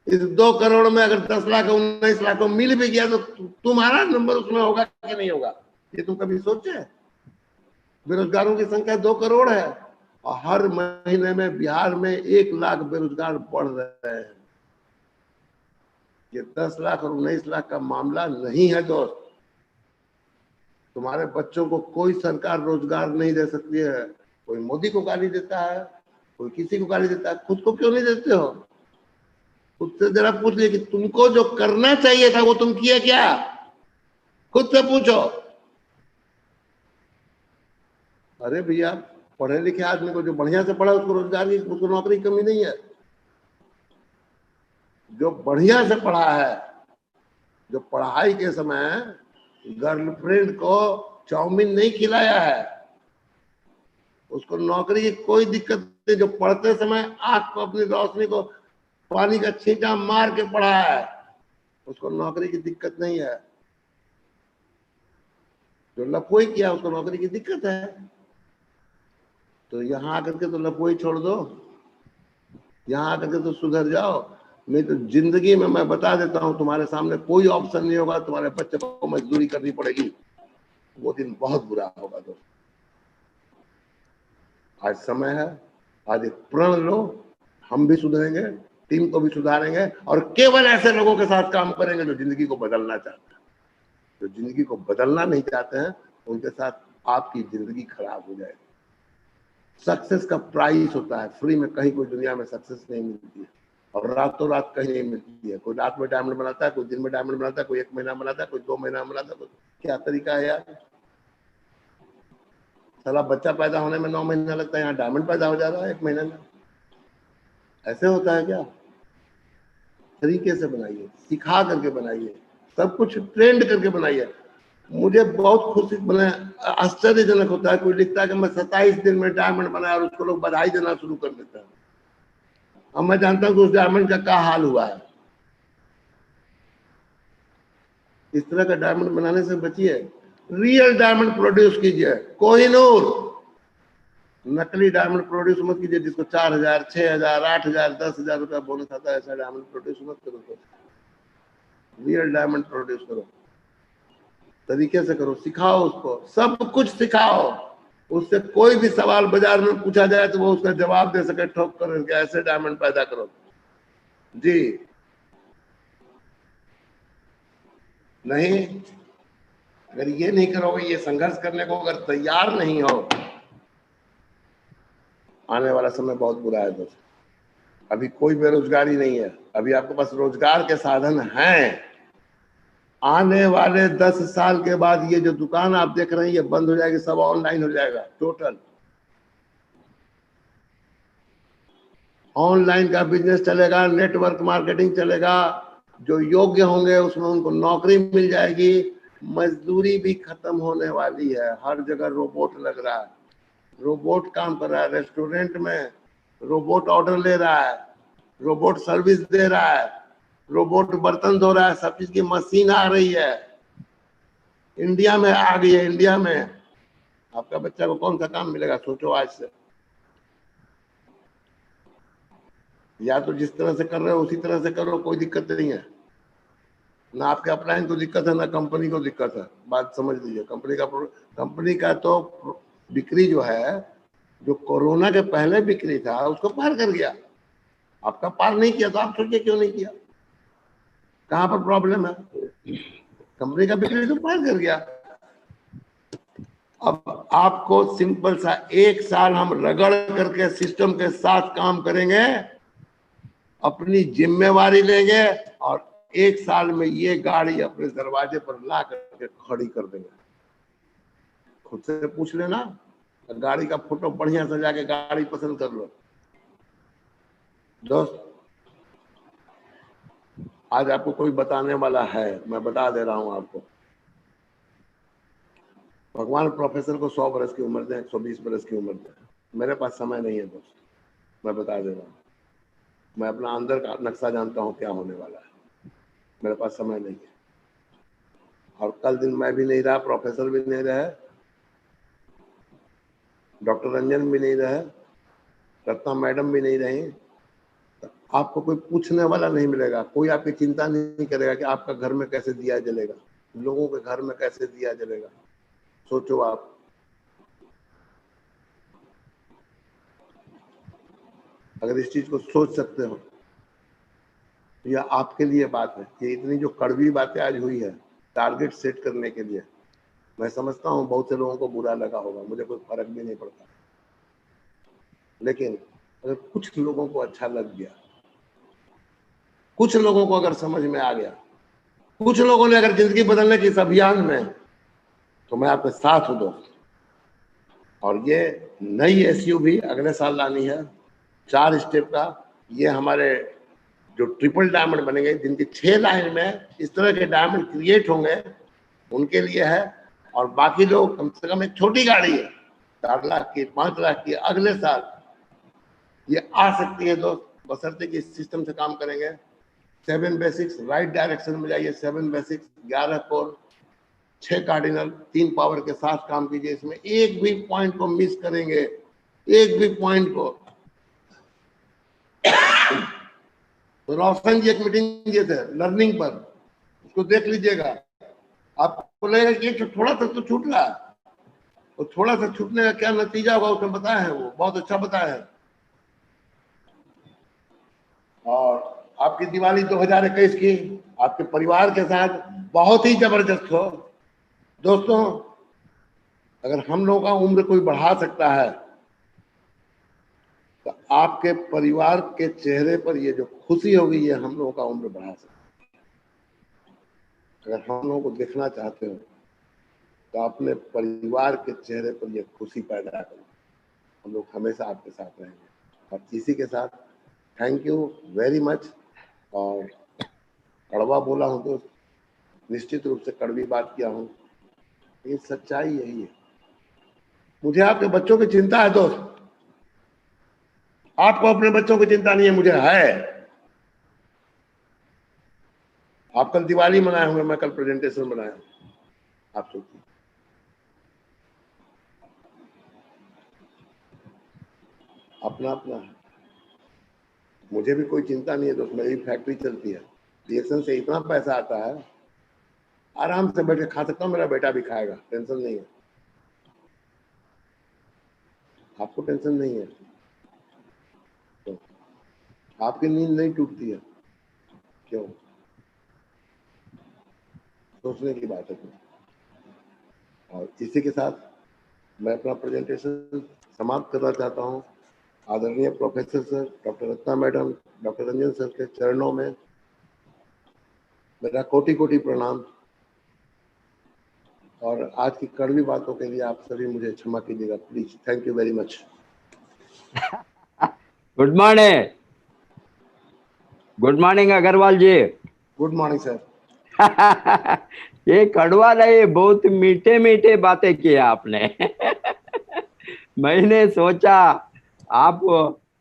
इस 2 करोड़ में अगर 10 लाख 19 लाख को मिल भी गया तो तुम्हारा नंबर उसमें होगा कि नहीं होगा? ये तुम कभी सोचे? बेरोजगारों की संख्या 2 करोड़ है और हर महीने में बिहार में 1 लाख बेरोजगार बढ़ रहे हैं। ये 10 लाख और 19 लाख का मामला नहीं है दोस्त। तुम्हारे बच्चों को कोई सरकार रोजगार नहीं दे सकती है। कोई मोदी को गाली देता है, कोई किसी को गाली देता है, खुद को क्यों नहीं देते हो? खुद से जरा पूछ लिया कि तुमको जो करना चाहिए था वो तुम किए क्या? खुद से पूछो। अरे भैया, पढ़े लिखे आदमी को, जो बढ़िया से पढ़ा, उसको रोजगार की, उसको नौकरी की कमी नहीं है। जो बढ़िया से पढ़ा है, जो पढ़ाई के समय गर्लफ्रेंड को चाउमीन नहीं खिलाया है, उसको नौकरी की कोई दिक्कत नहीं। जो पढ़ते समय आंख को, अपनी रोशनी को पानी का छींटा मार के पढ़ा है, उसको नौकरी की दिक्कत नहीं है। जो लफोई किया, उसको नौकरी की दिक्कत है। तो यहाँ आकर के तो लफोई छोड़ दो, यहाँ आकर के तो सुधर जाओ। नहीं तो जिंदगी में मैं बता देता हूँ, तुम्हारे सामने कोई ऑप्शन नहीं होगा, तुम्हारे बच्चे को मजदूरी करनी पड़ेगी। वो दिन बहुत बुरा होगा दोस्त। आज समय है, आज एक प्रण लो, हम भी सुधरेंगे, टीम को भी सुधारेंगे और केवल ऐसे लोगों के साथ काम करेंगे जो जिंदगी को बदलना चाहते हैं। जो जिंदगी को बदलना नहीं चाहते हैं, उनके साथ आपकी जिंदगी खराब हो जाएगी। सक्सेस का प्राइस होता है, फ्री में कहीं कोई दुनिया में सक्सेस नहीं मिलती है और रातों रात कहीं नहीं मिलती है। कोई रात में डायमंड बनाता है, कोई दिन में डायमंड बनाता है, कोई 1 महीना बनाता है, कोई 2 महीना बनाता है। क्या तरीका है यार? साला बच्चा पैदा होने में 9 महीना लगता है, यहाँ डायमंड पैदा हो जा रहा है 1 महीने में। ऐसे होता है क्या? तरीके से बनाइए, सिखा करके बनाइए, सब कुछ ट्रेंड करके बनाइए। मुझे बहुत खुशी, मैंने आश्चर्यजनक होता है, कोई लिखता है कि मैं 27 दिन में डायमंड बनाया और उसको लोग बधाई देना शुरू कर देते हैं। अब मैं जानता हूं कि उस डायमंड का क्या हाल हुआ है। इस तरह का डायमंड बनाने से बचिए, रियल डायमंड प्रोड्यूस कीजिए। कोहिनूर, नकली डायमंड प्रोड्यूस मत कीजिए जिसको 4000, 6000, 8000, 10,000 रुपया बोनस आता है। ऐसा डायमंड प्रोड्यूस मत करो, तो रियल डायमंड प्रोड्यूस करो, तरीके से करो, सिखाओ उसको, सब कुछ सिखाओ। उससे कोई भी सवाल बाजार में पूछा जाए तो वो उसका जवाब दे सके ठोक कर। ऐसे डायमंड पैदा करो जी। नहीं, अगर ये नहीं करोगे, ये संघर्ष करने को अगर तैयार नहीं हो, आने वाला समय बहुत बुरा है दोस्त। अभी कोई बेरोजगारी नहीं है, अभी आपके पास रोजगार के साधन हैं। आने वाले 10 साल के बाद ये जो दुकान आप देख रहे हैं ये बंद हो जाएगी, सब ऑनलाइन हो जाएगा। टोटल ऑनलाइन का बिजनेस चलेगा, नेटवर्क मार्केटिंग चलेगा। जो योग्य होंगे उसमें उनको नौकरी मिल जाएगी। मजदूरी भी खत्म होने वाली है। हर जगह रोबोट लग रहा है, रोबोट काम कर रहा है। रेस्टोरेंट में रोबोट ऑर्डर ले रहा है, रोबोट सर्विस दे रहा है, रोबोट बर्तन धो रहा है। सब चीज की मशीन आ रही है, इंडिया में आ गई है। इंडिया में आपका बच्चा को कौन सा काम मिलेगा? सोचो आज से। या तो जिस तरह से कर रहे हो उसी तरह से करो, कोई दिक्कत नहीं है। ना आपके अपलाइन को दिक्कत है, ना कंपनी को दिक्कत है। बात समझ लीजिए। कंपनी का तो बिक्री जो है, जो कोरोना के पहले बिक्री था, उसको पार कर गया। आपका पार नहीं किया तो आप सोचिए क्यों नहीं किया, कहां पर प्रॉब्लम है? कंपनी का बिक्री तो पार कर गया। अब आपको सिंपल सा 1 साल हम रगड़ करके सिस्टम के साथ काम करेंगे, अपनी जिम्मेवारी लेंगे और 1 साल में ये गाड़ी अपने दरवाजे पर ला करके खड़ी कर देंगे। खुद से पूछ लेना, गाड़ी का फोटो बढ़िया से जाके गाड़ी पसंद कर लो दोस्त। आज आपको कोई बताने वाला है, मैं बता दे रहा हूं आपको। भगवान प्रोफेसर को 100 बरस की उम्र दें, 120 बरस की उम्र दें, मेरे पास समय नहीं है दोस्त, मैं बता दे रहा हूँ। मैं अपना अंदर का नक्शा जानता हूँ क्या होने वाला है, मेरे पास समय नहीं है। और कल दिन मैं भी नहीं रहा, प्रोफेसर भी नहीं रहे, डॉक्टर रंजन भी नहीं रहे, रत्ना मैडम भी नहीं रही, तो आपको कोई पूछने वाला नहीं मिलेगा, कोई आपकी चिंता नहीं करेगा कि आपका घर में कैसे दिया जलेगा, लोगों के घर में कैसे दिया जलेगा। सोचो आप, अगर इस चीज को सोच सकते हो तो यह आपके लिए बात है। ये इतनी जो कड़वी बातें आज हुई है टारगेट सेट करने के लिए, मैं समझता हूँ बहुत से लोगों को बुरा लगा होगा, मुझे कोई फर्क भी नहीं पड़ता, लेकिन अगर कुछ लोगों को अच्छा लग गया, कुछ लोगों को अगर समझ में आ गया, कुछ लोगों ने अगर जिंदगी बदलने के इस अभियान में, तो मैं आपके साथ हूं दोस्त। और ये नई एसयूवी अगले साल लानी है, 4 स्टेप का। ये हमारे जो ट्रिपल डायमंड बनेंगे, जिनकी 6 लाइन में इस तरह के डायमंड क्रिएट होंगे, उनके लिए है। और बाकी लोग कम से कम एक छोटी गाड़ी है 4 लाख की, 5 लाख की, अगले साल ये आ सकती है दोस्त, बशर्ते कि इस सिस्टम से काम करेंगे। 7 बेसिक्स, राइट डायरेक्शन में जाइए। 7 बेसिक्स, 11 कोर, 6 कार्डिनल, 3 पावर के साथ काम कीजिए। इसमें एक भी पॉइंट को मिस करेंगे, एक भी पॉइंट को, तो रोशन जी एक मीटिंग दिए थे लर्निंग पर, उसको देख लीजिएगा, आपको लगेगा कि ये थोड़ा सा तो छूट रहा है, और थोड़ा सा छूटने का क्या नतीजा होगा उसमें बताया है, वो बहुत अच्छा बताया है। और आपकी दिवाली 2021 की आपके परिवार के साथ बहुत ही जबरदस्त हो दोस्तों। अगर हम लोगों का उम्र कोई बढ़ा सकता है, तो आपके परिवार के चेहरे पर ये जो खुशी होगी, ये हम लोगों का उम्र बढ़ा सकता है। अगर हम लोगों को देखना चाहते हो, तो अपने परिवार के चेहरे पर ये खुशी पैदा करो। हम लोग हमेशा आपके साथ रहेंगे। और इसी के साथ थैंक यू वेरी मच। और कड़वा बोला हूँ तो निश्चित रूप से कड़वी बात किया हूँ, लेकिन सच्चाई यही है। मुझे आपके बच्चों की चिंता है दोस्त, आपको अपने बच्चों की चिंता नहीं है, मुझे है। आप कल दिवाली मनाए होंगे, मैं कल प्रेजेंटेशन बनाया, आप सोचिए। अपना अपना है, मुझे भी कोई चिंता नहीं है दोस्त, मेरी फैक्ट्री चलती है, रिएक्शन से इतना पैसा आता है, आराम से बैठ के खा सकता हूँ, मेरा बेटा भी खाएगा, टेंशन नहीं है। आपको टेंशन नहीं है तो आपकी नींद नहीं टूटती है, क्यों? सोचने की बात है। और इसी के साथ मैं अपना प्रेजेंटेशन समाप्त करना चाहता हूँ। आदरणीय professor sir, doctor Ratna madam, doctor Ranjan sir के चरणों में मेरा कोटि कोटि प्रणाम। और आज की कड़वी बातों के लिए आप सभी मुझे क्षमा कीजिएगा please. Thank you very much. Good morning, good morning Agrawal ji. Good morning sir. ये कड़वा नहीं, बहुत मीठे मीठे बातें किए आपने। मैंने सोचा आप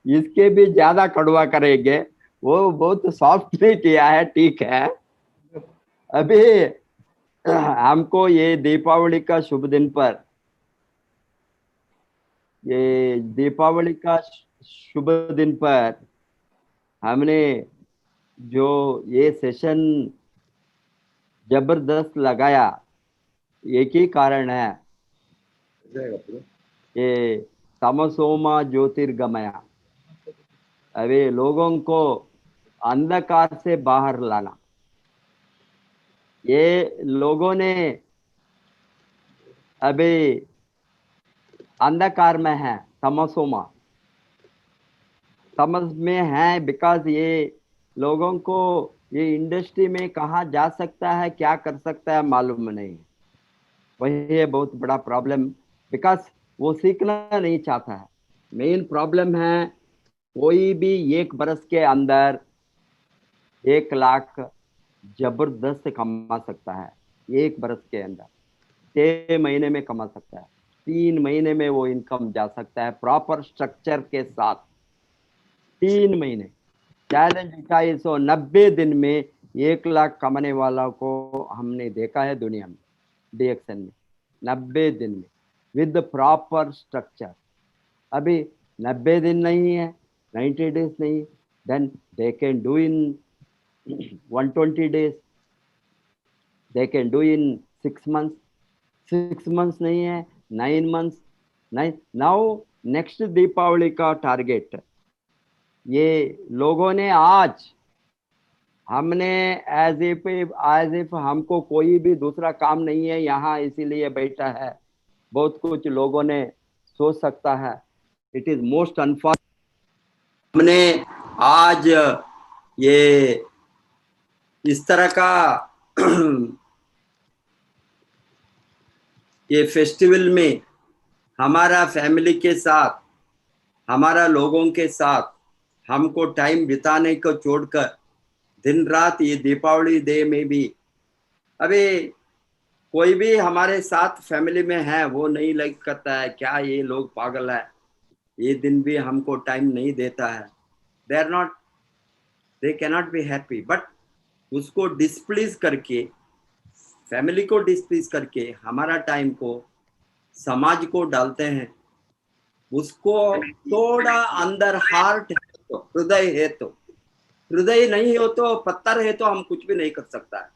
इसके भी ज्यादा कड़वा करेंगे, वो बहुत सॉफ्ट में किया है, ठीक है। अभी हमको ये दीपावली का शुभ दिन पर, ये दीपावली का शुभ दिन पर हमने जो ये सेशन जबरदस्त लगाया, एक ही कारण है, ये तमसोमा ज्योतिर्गमया, अभी लोगों को अंधकार से बाहर लाना। ये लोगों ने अभी अंधकार में है, तमसोमा समझ में है, बिकॉज ये लोगों को ये इंडस्ट्री में कहाँ जा सकता है, क्या कर सकता है मालूम नहीं। वही है बहुत बड़ा प्रॉब्लम, बिकॉज वो सीखना नहीं चाहता है। मेन प्रॉब्लम है, कोई भी 1 बरस के अंदर 1 लाख जबरदस्त कमा सकता है, 1 बरस के अंदर। 6 महीने में कमा सकता है, 3 महीने में वो इनकम जा सकता है प्रॉपर स्ट्रक्चर के साथ। 3 महीने चैलेंज उठाई, 190 दिन में 1 लाख कमाने वाला को हमने देखा है दुनिया में, डीएक्सन में 90 दिन में विद प्रॉपर स्ट्रक्चर। अभी 90 दिन नहीं है, 90 डेज नहीं, then they can do in 120 days, they can do in 6 months, 6 months नहीं है, 9 months, 9। नाउ नेक्स्ट दीपावली का टारगेट ये लोगों ने आज, हमने एज इफ हमको कोई भी दूसरा काम नहीं है यहाँ इसीलिए बैठा है, बहुत कुछ लोगों ने सोच सकता है। इट इज मोस्ट अनफॉर्चुनेट हमने आज ये इस तरह का ये फेस्टिवल में हमारा फैमिली के साथ, हमारा लोगों के साथ हमको टाइम बिताने को छोड़कर दिन रात ये दीपावली डे में भी, अभी कोई भी हमारे साथ फैमिली में है वो नहीं लाइक करता है, क्या ये लोग पागल है, ये दिन भी हमको टाइम नहीं देता है। They cannot be happy. But उसको डिस्प्लीज करके, फैमिली को डिस्प्लीज करके हमारा टाइम को समाज को डालते हैं। उसको थोड़ा अंदर हार्ट है तो, हृदय है तो, हृदय नहीं हो तो, पत्थर है तो हम कुछ भी नहीं कर सकता है।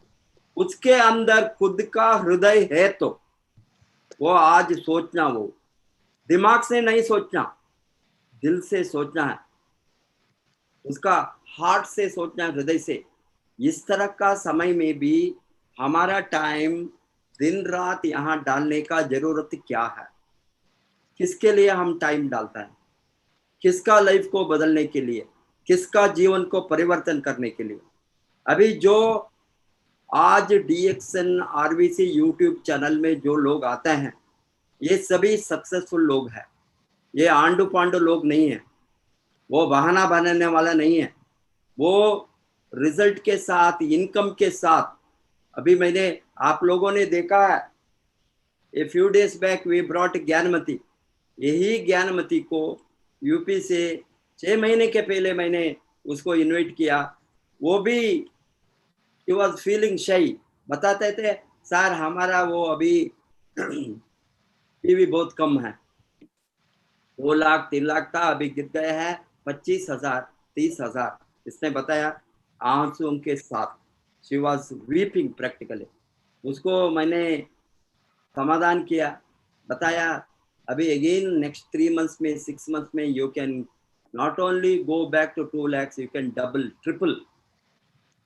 उसके अंदर खुद का हृदय है तो वो आज सोचना, वो दिमाग से नहीं सोचना, दिल से सोचना है, उसका हार्ट से सोचना है, हृदय से। इस तरह का समय में भी हमारा टाइम दिन रात यहाँ डालने का जरूरत क्या है? किसके लिए हम टाइम डालता है? किसका लाइफ को बदलने के लिए, किसका जीवन को परिवर्तन करने के लिए? अभी जो आज डीएक्सन आरवीसी यूट्यूब चैनल में जो लोग आते हैं ये सभी सक्सेसफुल लोग हैं, ये आंडू पांडू लोग नहीं है, वो बहाना बनाने वाला नहीं है, वो रिजल्ट के साथ, इनकम के साथ। अभी मैंने, आप लोगों ने देखा है, a few days back we brought Gyanmati. यही ज्ञानमती को यूपी से 6 महीने के पहले मैंने उसको इनवाइट किया। वो भी he was feeling shy, बताते थे सर हमारा वो अभी पीवी बहुत कम है, 2 लाख 3 लाख था, अभी गिर गया है 25,000 30,000। इसने बताया आंसुओं के साथ। She was weeping practically. उसको मैंने समाधान किया, बताया अभी अगेन नेक्स्ट 3 months में, 6 months में you can not only go back to 2 lakhs, you can double triple.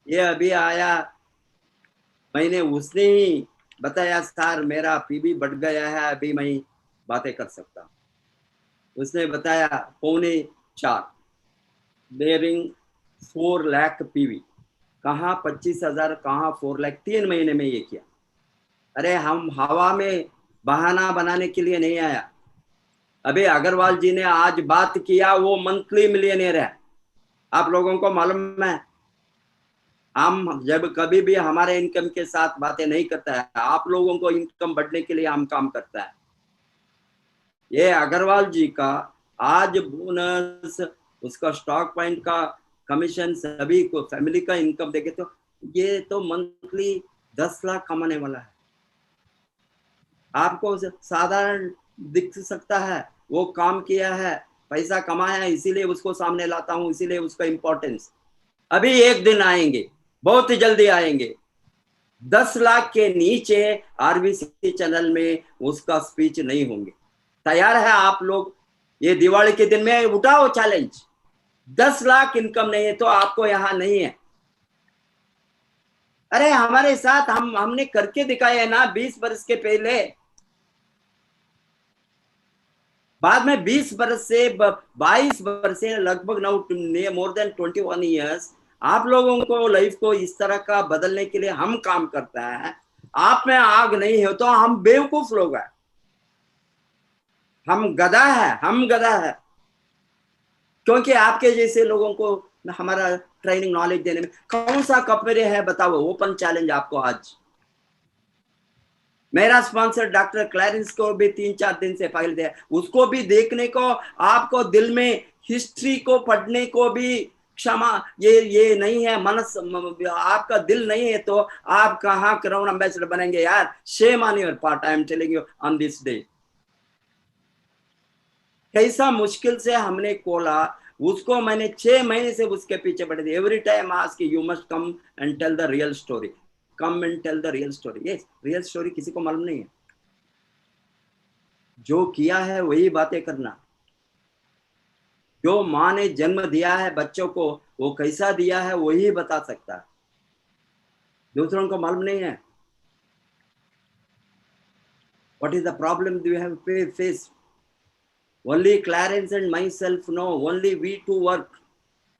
ये अभी आया, मैंने उसने ही बताया सर मेरा पीबी बढ़ गया है, अभी मैं बातें कर सकता हूँ। उसने बताया 4.25 बेरिंग 4 लाख पीवी, कहाँ 25,000, कहाँ 4 लाख, 3 महीने में ये किया। अरे हम हवा में बहाना बनाने के लिए नहीं आया। अभी अग्रवाल जी ने आज बात किया, वो मंथली मिलियनेयर है, आप लोगों को मालूम है। हम जब कभी भी हमारे इनकम के साथ बातें नहीं करता है, आप लोगों को इनकम बढ़ने के लिए हम काम करता है। ये अग्रवाल जी का आज बोनस, उसका स्टॉक पॉइंट का कमीशन, सभी को फैमिली का इनकम देखे तो ये तो मंथली 10 लाख कमाने वाला है। आपको साधारण दिख सकता है, वो काम किया है, पैसा कमाया है, इसीलिए उसको सामने लाता हूं, इसीलिए उसका इंपॉर्टेंस। अभी एक दिन आएंगे, बहुत ही जल्दी आएंगे, 10 लाख के नीचे आरबीसी चैनल में उसका स्पीच नहीं होंगे। तैयार है आप लोग? ये दिवाली के दिन में उठाओ चैलेंज। 10 लाख इनकम नहीं है तो आपको यहां नहीं है। अरे हमारे साथ हमने करके दिखाया है ना 20 वर्ष के पहले, बाद में 20 वर्ष से 22 वर्ष से लगभग नाउ मोर देन 21 ईयर्स आप लोगों को लाइफ को इस तरह का बदलने के लिए हम काम करता है। आप में आग नहीं हो तो हम बेवकूफ लोग हैं, हम गधा है, हम गधा है। क्योंकि आपके जैसे लोगों को हमारा ट्रेनिंग नॉलेज देने में कौन सा कपड़े है बताओ? ओपन चैलेंज आपको आज। मेरा स्पॉन्सर डॉक्टर क्लैरेंस को भी 3-4 दिन से फाइल दिया, उसको भी देखने को, आपको दिल में हिस्ट्री को पढ़ने को भी क्षमा ये नहीं है, मनस आपका दिल नहीं है तो आप कहाँ क्राउन एम्बेसडर बनेंगे यार। Shame on your part, I am telling you on this day. कैसा मुश्किल से हमने खोला उसको, मैंने 6 महीने से उसके पीछे पड़े थे। Every time ask you must come and tell the real story, come and tell the real story. Yes, real story किसी को मालूम नहीं है, जो किया है वही बातें करना। जो माँ ने जन्म दिया है बच्चों को, वो कैसा दिया है वही बता सकता है, दूसरों को मालूम नहीं है। What is the problem do you have faced? Only Clarence and myself know. Only we two work.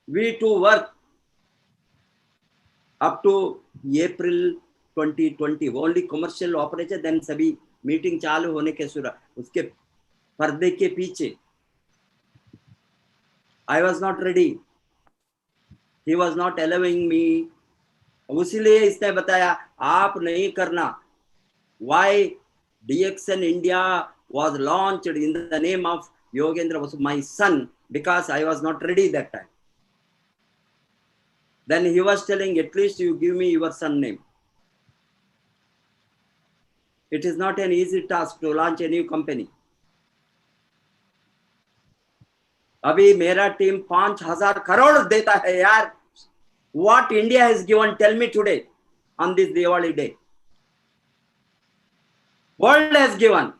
We two work up to April 2020. Only commercial operation. Then सभी मीटिंग चालू होने के सुरा उसके पर्दे के पीछे I was not ready. He was not allowing me. उसीलिए इसने बताया आप नहीं करना। Why DXN India was launched in the name of Yogendra was my son, because I was not ready that time. Then he was telling, at least you give me your son name. It is not an easy task to launch a new company. अभी मेरा team 5,000 crore देता है यार। What India has given, tell me today on this Diwali day. World has given.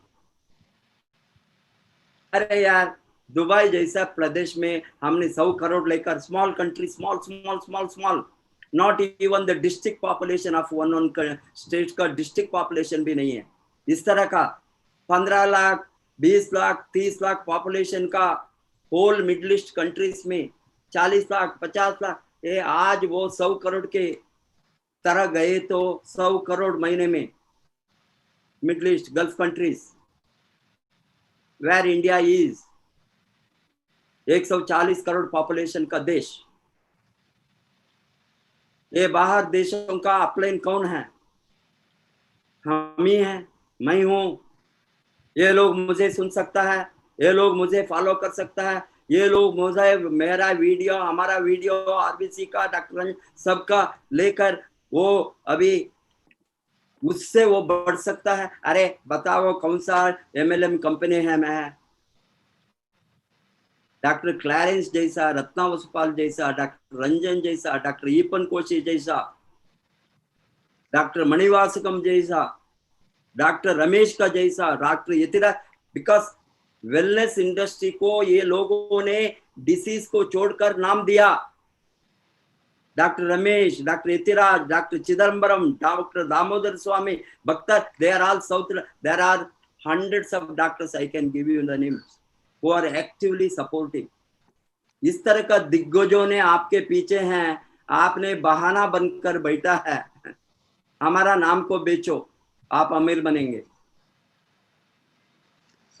अरे यार, Dubai जैसा प्रदेश में हमने 100 करोड़ लेकर, small country, small, not even the district population of one state का डिस्ट्रिक्ट पॉपुलेशन भी नहीं है। इस तरह का 15 लाख, 20 लाख, 30 लाख पॉपुलेशन का होल मिडिल ईस्ट कंट्रीज में 40 लाख, 50 लाख, ये आज वो 100 करोड़ के तरह गए तो 100 करोड़ महीने में middle east gulf countries, where India is 140 crore population का देश। ये बाहर देशों का अपलाइन कौन है? हम ही हैं, मैं हूं। ये लोग मुझे सुन सकता है, ये लोग मुझे फॉलो कर सकता है, ये लोग मुझे मेरा वीडियो, हमारा वीडियो आरबीसी का, डॉक्टर सबका लेकर वो अभी उससे वो बढ़ सकता है। अरे बताओ कौन सा MLM कंपनी है? मैं डॉक्टर क्लैरेंस जैसा, रत्ना वसुपाल जैसा, डॉक्टर रंजन जैसा, डॉक्टर ईपन कोशी जैसा, डॉक्टर मणिवासकम जैसा, डॉक्टर रमेश का जैसा, doctor Yatira, because wellness industry को ये लोगों ने डिसीज को छोड़कर नाम दिया। Doctor Ramesh, doctor Yatiraj, doctor Chidambaram, doctor Damodar Swami, भक्तर, they are all South. There are hundreds of doctors, I can give you the names, who are actively supporting. इस तरह का दिग्गजों ने आपके पीछे हैं, आपने बहाना बनकर बैठा है, हमारा नाम को बेचो, आप अमीर बनेंगे।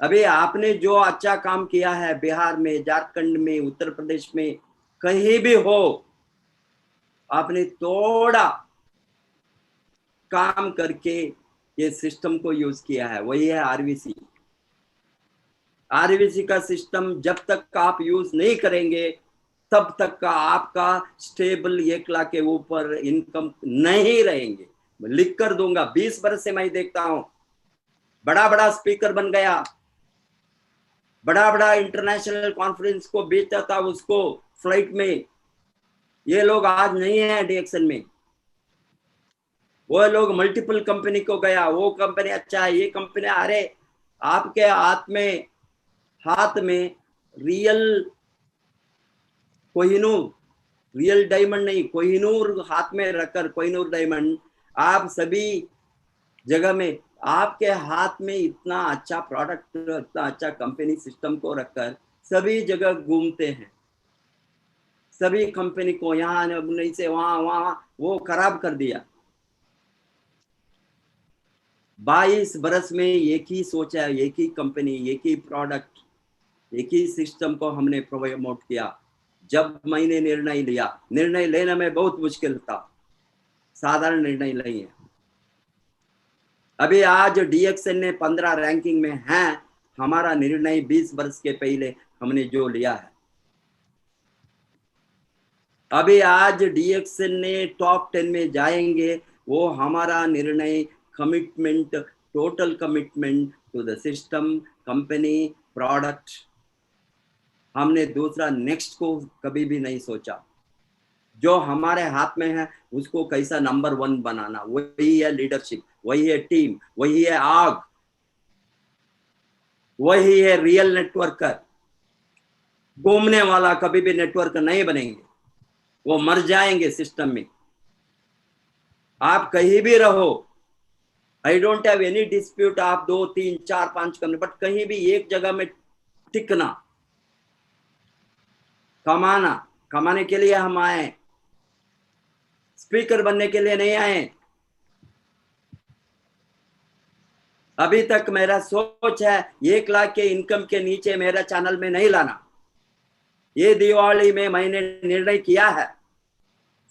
अभी आपने जो अच्छा काम किया है बिहार में, झारखंड में, उत्तर प्रदेश में, कहीं भी हो, आपने थोड़ा काम करके ये सिस्टम को यूज किया है, वही है आरवीसी। आरवीसी का सिस्टम जब तक आप यूज नहीं करेंगे तब तक का आपका स्टेबल 1 लाख के ऊपर इनकम नहीं रहेंगे। लिख कर दूंगा, 20 बरस से मैं देखता हूं, बड़ा बड़ा स्पीकर बन गया, बड़ा बड़ा इंटरनेशनल कॉन्फ्रेंस को बेचता था उसको फ्लाइट में। ये लोग आज नहीं है DXN में, वो लोग मल्टीपल कंपनी को गया, वो कंपनी अच्छा है, ये कंपनी, अरे आपके हाथ में रियल कोहिनूर, रियल डायमंड नहीं, कोहिनूर हाथ में रखकर, कोहिनूर डायमंड आप सभी जगह में, आपके हाथ में इतना अच्छा प्रोडक्ट, इतना अच्छा कंपनी सिस्टम को रखकर सभी जगह घूमते हैं। सभी कंपनी को यहाँ नहीं से वहां वो खराब कर दिया। 22 बरस में एक ही सोचा, एक ही कंपनी, एक ही प्रोडक्ट, एक ही सिस्टम को हमने प्रमोट किया। जब मैंने निर्णय लिया, निर्णय लेने में बहुत मुश्किल था, साधारण निर्णय नहीं है। अभी आज DXN ने 15 रैंकिंग में है, हमारा निर्णय 20 वर्ष के पहले हमने जो लिया है। अभी आज DXN ने टॉप 10 में जाएंगे, वो हमारा निर्णय, commitment, total commitment to the system, company, product. हमने दूसरा नेक्स्ट को कभी भी नहीं सोचा। जो हमारे हाथ में है उसको कैसा नंबर 1 बनाना, वही है लीडरशिप, वही है टीम, वही है आग, वही है रियल नेटवर्कर। घूमने वाला कभी भी नेटवर्क नहीं बनेंगे, वो मर जाएंगे सिस्टम में। आप कहीं भी रहो, I don't have any dispute, आप 2, 3, 4, 5 कंपनी, बट कहीं भी एक जगह में टिकना, कमाने के लिए हम आए, स्पीकर बनने के लिए नहीं आए। अभी तक मेरा सोच है 1 लाख के इनकम के नीचे मेरा चैनल में नहीं लाना। ये दिवाली में मैंने निर्णय किया है,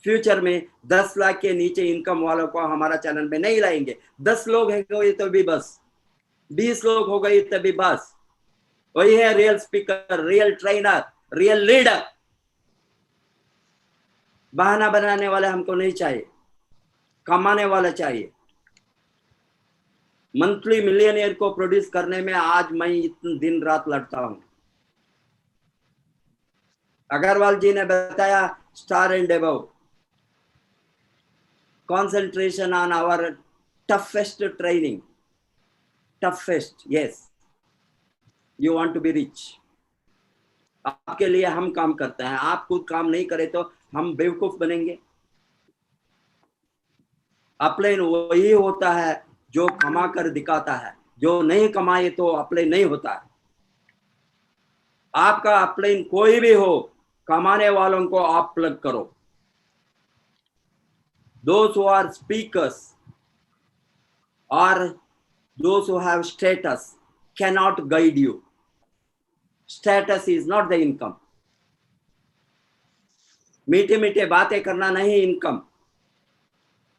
फ्यूचर में 10 लाख के नीचे इनकम वालों को हमारा चैनल में नहीं लाएंगे। 10 लोग हो गए तो भी बस, 20 लोग हो गए तभी बस। वही है real speaker, real trainer, real leader. बहाना बनाने वाले हमको नहीं चाहिए, कमाने वाला चाहिए। मंथली मिलियनियर को प्रोड्यूस करने में आज मैं इतने दिन रात लड़ता हूं। अग्रवाल जी ने बताया star and above, concentration on our toughest training, toughest, yes, you want to be rich। आपके लिए हम काम करते हैं, आप खुद काम नहीं करे तो हम बेवकूफ बनेंगे। अपलाइन वही होता है जो कमा कर दिखाता है, जो नहीं कमाए तो अपलाइन नहीं होता है। आपका अपलाइन कोई भी हो, कमाने वालों को आप प्लग करो। Those who are speakers or those who have status cannot guide you. Status is not the income. मीठे मीठे बातें करना नहीं इनकम।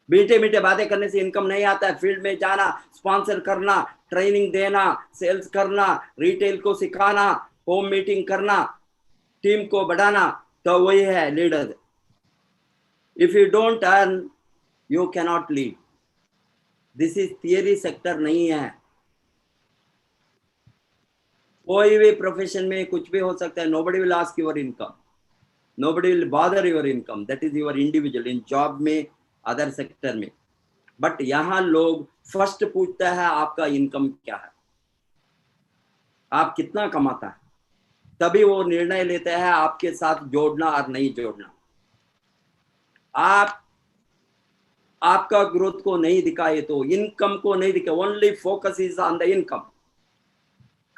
मीठे मीठे बातें करने से इनकम नहीं आता है। फील्ड में जाना, स्पॉन्सर करना, ट्रेनिंग देना, सेल्स करना, रिटेल को सिखाना, होम मीटिंग करना, टीम को बढ़ाना, तो वही है leader. If you don't earn, you cannot lead। this is theory sector नहीं है। कोई भी प्रोफेशन में कुछ भी हो सकता है। nobody will ask your income, nobody will bother your income, that is your individual in job में, अदर सेक्टर में। बट यहाँ लोग फर्स्ट पूछता है आपका इनकम क्या है, आप कितना कमाता है, तभी वो निर्णय लेते हैं आपके साथ जोड़ना और नहीं जोड़ना। आपका ग्रोथ को नहीं दिखाए तो, इनकम को नहीं दिखाए, only focus is on the income.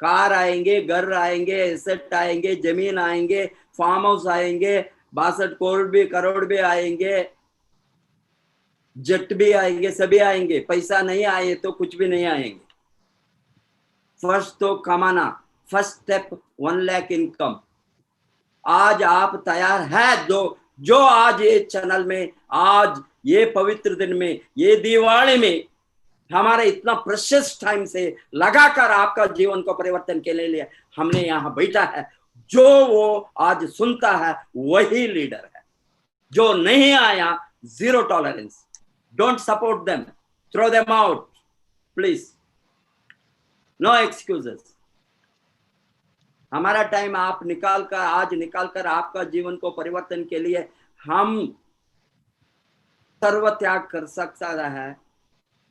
Car आएंगे, घर आएंगे, एसेट आएंगे, जमीन आएंगे, फार्म हाउस आएंगे, 62 करोड़ भी आएंगे, जेट भी आएंगे, सभी आएंगे। पैसा नहीं आए तो कुछ भी नहीं आएंगे। फर्स्ट तो कमाना, फर्स्ट स्टेप 1 लाख इनकम। आज आप तैयार है? जो आज ये चैनल में, आज ये पवित्र दिन में, ये दिवाली में हमारे इतना प्रेशियस टाइम से लगाकर आपका जीवन को परिवर्तन के लिए हमने यहाँ बैठा है, जो वो आज सुनता है वही लीडर है। जो नहीं आया, zero tolerance. Don't support them, throw them out please, no excuses. हमारा टाइम आप आज निकालकर आपका जीवन को परिवर्तन के लिए हम सर्व त्याग कर सकता है।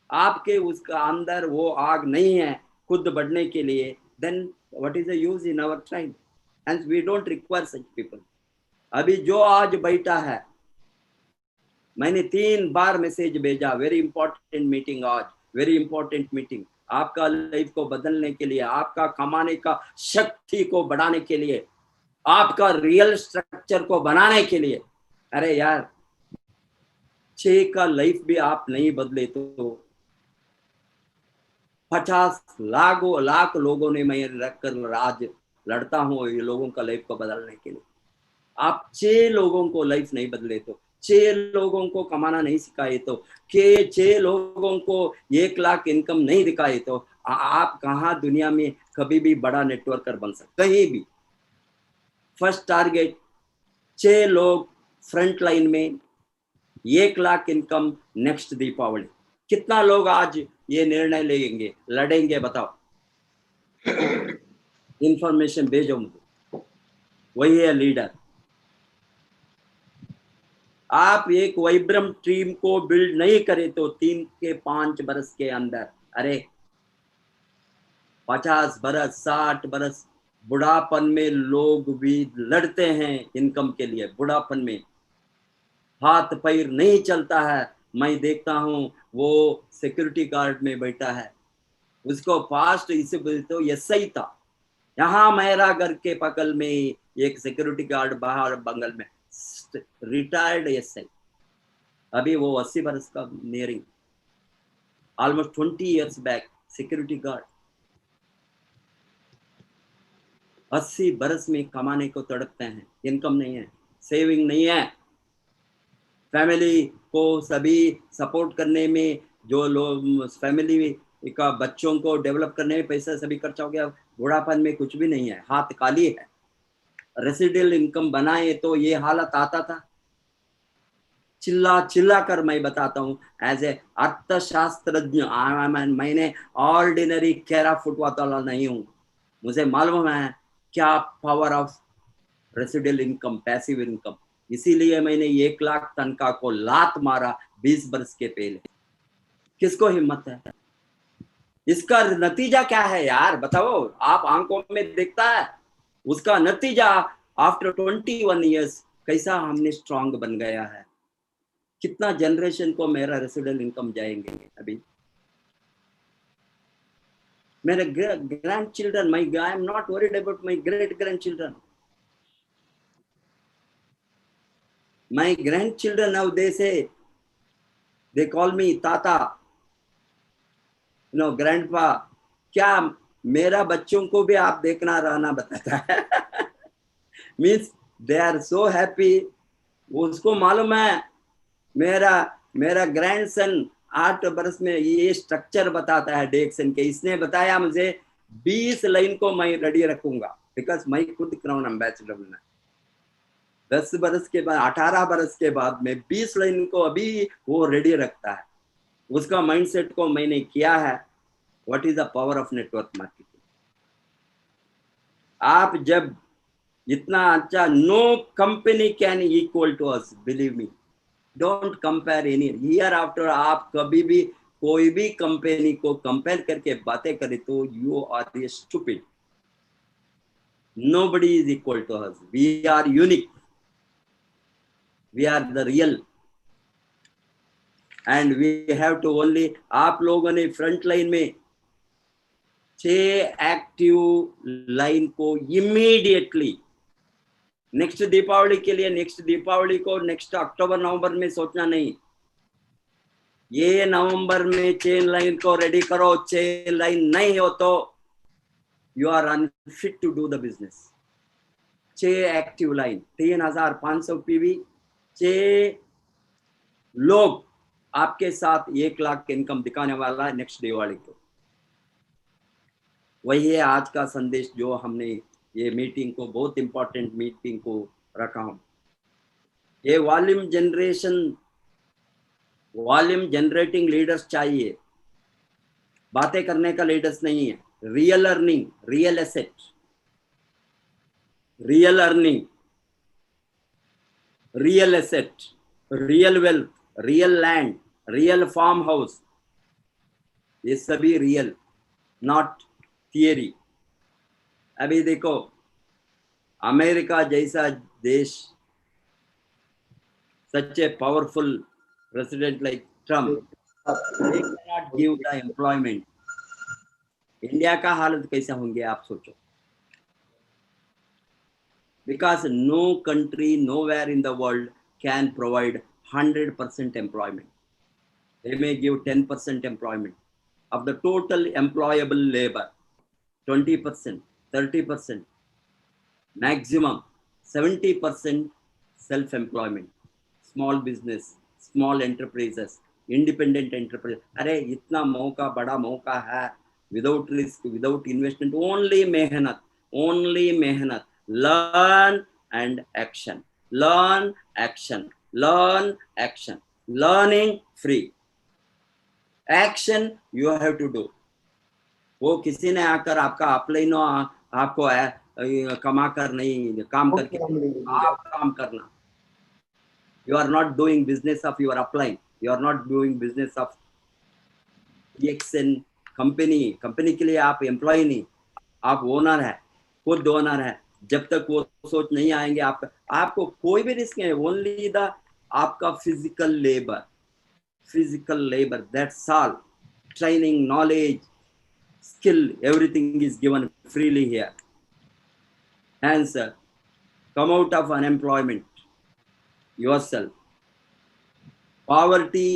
आपके उसका अंदर वो आग नहीं है खुद बढ़ने के लिए, then what is the use in our time? And we don't require such people. अभी जो आज बैठा है, मैंने 3 बार मैसेज भेजा, वेरी इंपॉर्टेंट मीटिंग आज, वेरी इंपॉर्टेंट मीटिंग, आपका लाइफ को बदलने के लिए, आपका कमाने का शक्ति को बढ़ाने के लिए, आपका रियल स्ट्रक्चर को बनाने के लिए। अरे यार, 6 का लाइफ भी आप नहीं बदले तो 50 लाख लोगों ने मैं रखकर आज लड़ता हूं ये लोगों का लाइफ को बदलने के लिए। आप 6 लोगों को लाइफ नहीं बदले तो 6 लोगों को कमाना नहीं सिखाए तो, के 6 लोगों को 1 लाख इनकम नहीं दिखाए तो आप कहाँ दुनिया में कभी भी बड़ा नेटवर्कर बन सकते, कहीं भी। फर्स्ट टारगेट 6 लोग फ्रंट लाइन में, 1 लाख इनकम नेक्स्ट दीपावली। कितना लोग आज ये निर्णय लेंगे, लड़ेंगे, बताओ? इंफॉर्मेशन भेजो मुझे, वही है लीडर। आप एक वाइब्रम टीम को बिल्ड नहीं करे तो 3 के 5 बरस के अंदर, अरे 50 बरस 60 बरस बुढ़ापन में लोग भी लड़ते हैं इनकम के लिए। बुढ़ापन में हाथ पैर नहीं चलता है, मैं देखता हूँ वो सिक्योरिटी गार्ड में बैठा है, उसको फास्ट इसे तो एसआई था। यहाँ मेरा घर के बगल में एक सिक्योरिटी गार्ड बाहर बंगल में, रिटायर्ड एसआई, अभी वो 80 बरस का nearing, almost 20 years back security guard. 80 बरस में कमाने को तड़पते हैं, इनकम नहीं है, सेविंग नहीं है, फैमिली को सभी सपोर्ट करने में, जो लोग फैमिली का बच्चों को डेवलप करने में पैसा सभी खर्चा हो गया, बुढ़ापन में कुछ भी नहीं है, हाथ खाली है। रेसिडियल इनकम बनाए तो ये हालत आता था? चिल्ला चिल्ला कर मैं बताता हूँ, एज ए अर्थशास्त्रज्ञ मैंने ऑर्डिनरी कैरा फुटपाथ वाला नहीं हूँ, मुझे मालूम है क्या power of residual income, passive income. इसीलिए मैंने 1 लाख तनख्वाह को लात मारा 20 बरस के पहले। किसको हिम्मत है? इसका नतीजा क्या है यार, बताओ? आप आंखों में देखता है उसका नतीजा आफ्टर 21 इयर्स कैसा हमने स्ट्रांग बन गया है। कितना जनरेशन को मेरा रेसिडियल इनकम जाएंगे अभी। मेरे grand children, I am not worried about my great grand children. My grandchildren now, they call me Tata, grandpa. क्या मेरा बच्चों को भी आप देखना रहना बताता है. Means they are so happy. उसको मालूम है मेरा ग्रैंडसन 8 बरस में ये स्ट्रक्चर बताता है डेक्सन के. इसने बताया मुझे 20 लाइन को मैं रेडी रखूंगा, बिकॉज मैं खुद क्राउन एम्बेसडर बनना. 10 बरस के बाद 18 बरस के बाद में 20 लाइन को अभी वो रेडी रखता है. उसका माइंडसेट को मैंने किया है. What is the power of network marketing. आप जब इतना अच्छा, no company can equal to us, believe me. Don't compare any. Year after आप कभी भी कोई भी कंपनी को कंपेयर करके बातें करें तो you are a stupid. Nobody is equal to us. We are unique. We are the real. And we have to only, आप लोगों ने फ्रंट लाइन में 6 एक्टिव लाइन को इमीडिएटली नेक्स्ट दीपावली के लिए, नेक्स्ट दीपावली को नेक्स्ट अक्टूबर नवंबर में सोचना नहीं. ये नवंबर में 6 लाइन को रेडी करो. 6 लाइन नहीं हो तो you are unfit to do the business. 6 active line, 3500 PV, 6 लोग आपके साथ 1 लाख की इनकम दिखाने वाला है नेक्स्ट दिवाली को. वही है आज का संदेश जो हमने ये मीटिंग को, बहुत इंपॉर्टेंट मीटिंग को रखा हूं. ये वॉल्यूम जनरेटिंग लीडर्स चाहिए, बातें करने का लीडर्स नहीं है. Real earning, real asset, real earning, real asset, real wealth, real land, real farm house, ये सभी रियल, नॉट थियरी. अभी देखो अमेरिका जैसा देश, such a powerful president like Trump, they cannot give the employment. India का हालत कैसा होंगे आप सोचो. Because no country nowhere in the world can provide 100% employment. They may give 10% employment of the total employable labor, 20%, 30%, maximum 70% self-employment, small business, small enterprises, independent enterprise. अरे इतना मौका, बड़ा मौका है, without risk, without investment, only मेहनत, only मेहनत। Learn and action, learn action, learn action, learning free, action you have to do. वो किसी ने आकर आपका अपलाइन आपको कमा कर नहीं, काम करके आप काम करना। You are not doing business of your upline, you are not doing business of DXN company के लिए आप एम्प्लॉय नहीं, आप ओनर है, खुद ओनर है। जब तक वो सोच नहीं आएंगे आपको कोई भी रिस्क नहीं है, ओनली द आपका physical labour, that's all. Training, knowledge, skill, everything is given freely here. Hence, come out of unemployment yourself. Poverty,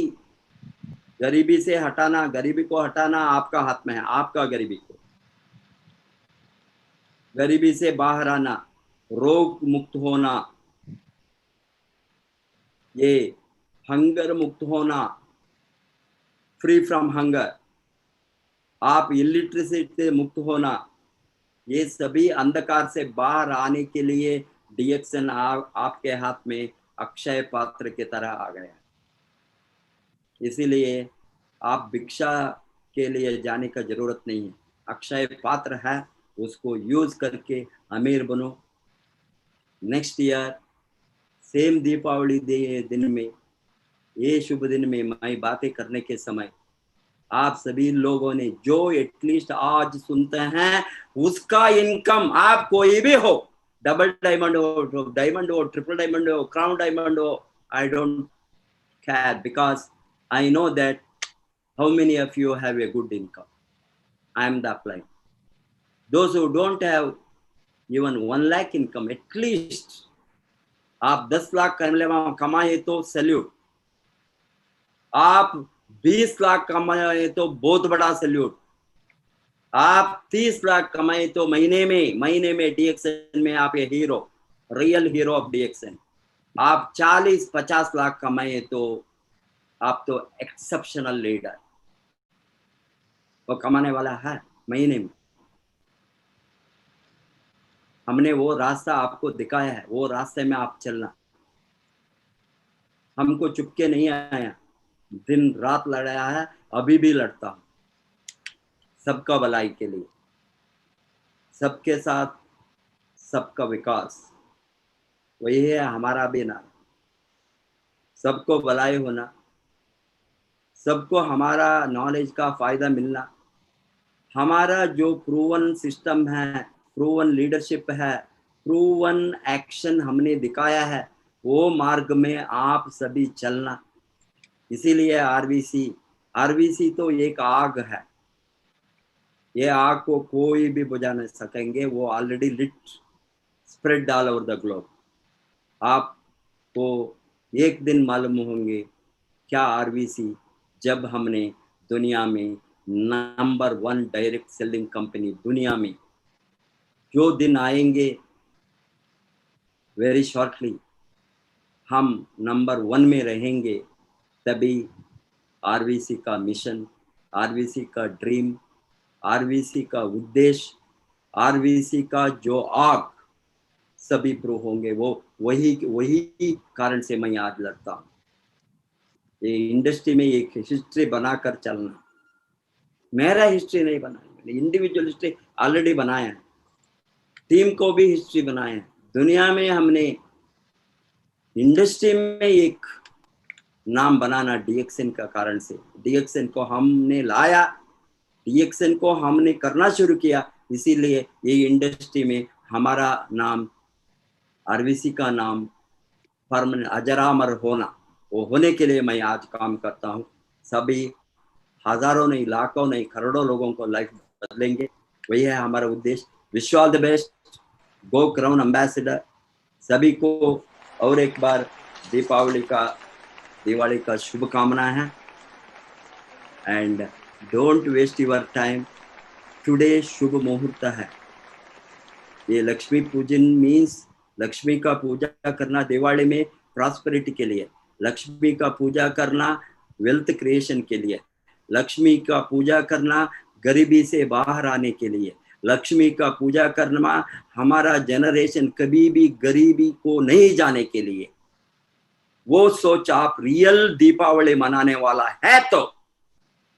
गरीबी से हटाना, गरीबी को हटाना आपका हाथ में है, आपका गरीबी से बाहर आना, रोग मुक्त होना, ये हंगर मुक्त होना, फ्री फ्रॉम हंगर, आप इलिटरेसी से मुक्त होना, ये सभी अंधकार से बाहर आने के लिए DXN आपके हाथ में अक्षय पात्र की तरह आ गया। इसीलिए आप भिक्षा के लिए जाने का जरूरत नहीं है, अक्षय पात्र है, उसको यूज करके अमीर बनो। नेक्स्ट ईयर सेम दीपावली दिन में, ये शुभ दिन में मैं बातें करने के समय आप सभी लोगों ने जो एटलीस्ट आज सुनते हैं, उसका इनकम, आप कोई भी हो, डबल डायमंड हो, ट्रिपल डायमंड हो, क्राउन डायमंड हो, I don't care, because I know that how many of you have a good income. I am the upline. Those who don't have even 1 lakh income, at least आप 10 लाख कमाए तो salute, आप 20 लाख कमाए तो बहुत बड़ा सैल्यूट, आप 30 लाख कमाए तो महीने में DXN में आप ये hero, real hero of DXN। आप 40-50 लाख कमाए तो आप तो एक्सेप्शनल लीडर, वो कमाने वाला है महीने में। हमने वो रास्ता आपको दिखाया है, वो रास्ते में आप चलना। हमको चुपके नहीं आया, दिन रात लड़ाया है, अभी भी लड़ता हूं, सबका भलाई के लिए, सबके साथ सबका विकास, वही है हमारा भी नारा। सबको भलाई होना, सबको हमारा नॉलेज का फायदा मिलना, हमारा जो प्रूवन सिस्टम है, प्रूवन लीडरशिप है, प्रूवन एक्शन हमने दिखाया है, वो मार्ग में आप सभी चलना। इसीलिए आरवीसी तो एक आग है, ये आग को कोई भी बुझा नहीं सकेंगे, वो already lit, spread all over the globe. आपको एक दिन मालूम होंगे क्या आरवीसी, जब हमने दुनिया में नंबर 1 डायरेक्ट सेलिंग कंपनी, दुनिया में जो दिन आएंगे वेरी शॉर्टली, हम नंबर 1 में रहेंगे, तभी आरवीसी का मिशन, आरवीसी का ड्रीम, आरवीसी का उद्देश्य, आरवीसी का जो आग सभी प्रूव होंगे। वो वही कारण से मैं आज लड़ता हूँ। ये इंडस्ट्री में एक हिस्ट्री बनाकर चलना, मेरा हिस्ट्री नहीं बनाया, इंडिविजुअल हिस्ट्री ऑलरेडी बनाया है, टीम को भी हिस्ट्री बनाया है। दुनिया में हमने इंडस्ट्री में एक नाम बनाना DXN का कारण से, DXN को हमने लाया, DXN को हमने करना शुरू किया, इसीलिए ये इंडस्ट्री में हमारा नाम, आरवीसी का नाम परमानेंट अजरामर होना, वो होने के लिए मैं आज काम करता हूँ। सभी हजारों नहीं, लाखों नहीं, करोड़ों लोगों को लाइफ बदलेंगे, वही है हमारा उद्देश्य। Wish all the best, go crown ambassador. सभी को और एक बार दिवाली का शुभकामना है। And don't waste your time, today शुभ मुहूर्त है। ये लक्ष्मी पूजन मीन्स लक्ष्मी का पूजा करना दिवाली में प्रॉस्पेरिटी के लिए, लक्ष्मी का पूजा करना वेल्थ क्रिएशन के लिए, लक्ष्मी का पूजा करना गरीबी से बाहर आने के लिए, लक्ष्मी का पूजा करना हमारा जनरेशन कभी भी गरीबी को नहीं जाने के लिए। वो सोच आप रियल दीपावली मनाने वाला है तो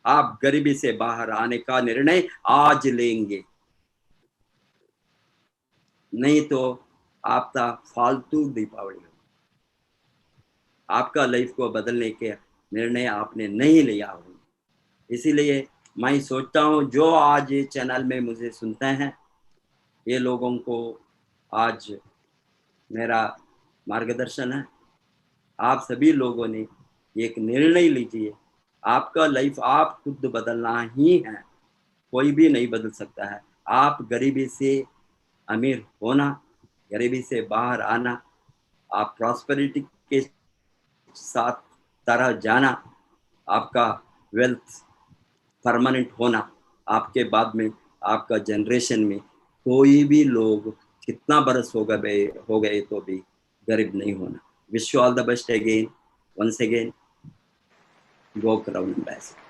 आप गरीबी से बाहर आने का निर्णय आज लेंगे, नहीं तो आपका फालतू दीपावली हो। आपका लाइफ को बदलने के निर्णय आपने नहीं लिया हो। इसीलिए मैं सोचता हूँ जो आज ये चैनल में मुझे सुनते हैं, ये लोगों को आज मेरा मार्गदर्शन है। आप सभी लोगों ने एक निर्णय लीजिए, आपका लाइफ आप खुद बदलना ही है, कोई भी नहीं बदल सकता है। आप गरीबी से अमीर होना, गरीबी से बाहर आना, आप प्रॉस्पेरिटी के साथ तरह जाना, आपका वेल्थ परमानेंट होना, आपके बाद में आपका जनरेशन में कोई भी लोग कितना बरस हो गए तो भी गरीब नहीं होना। Wish you all the best again, once again, go Crown Ambassador.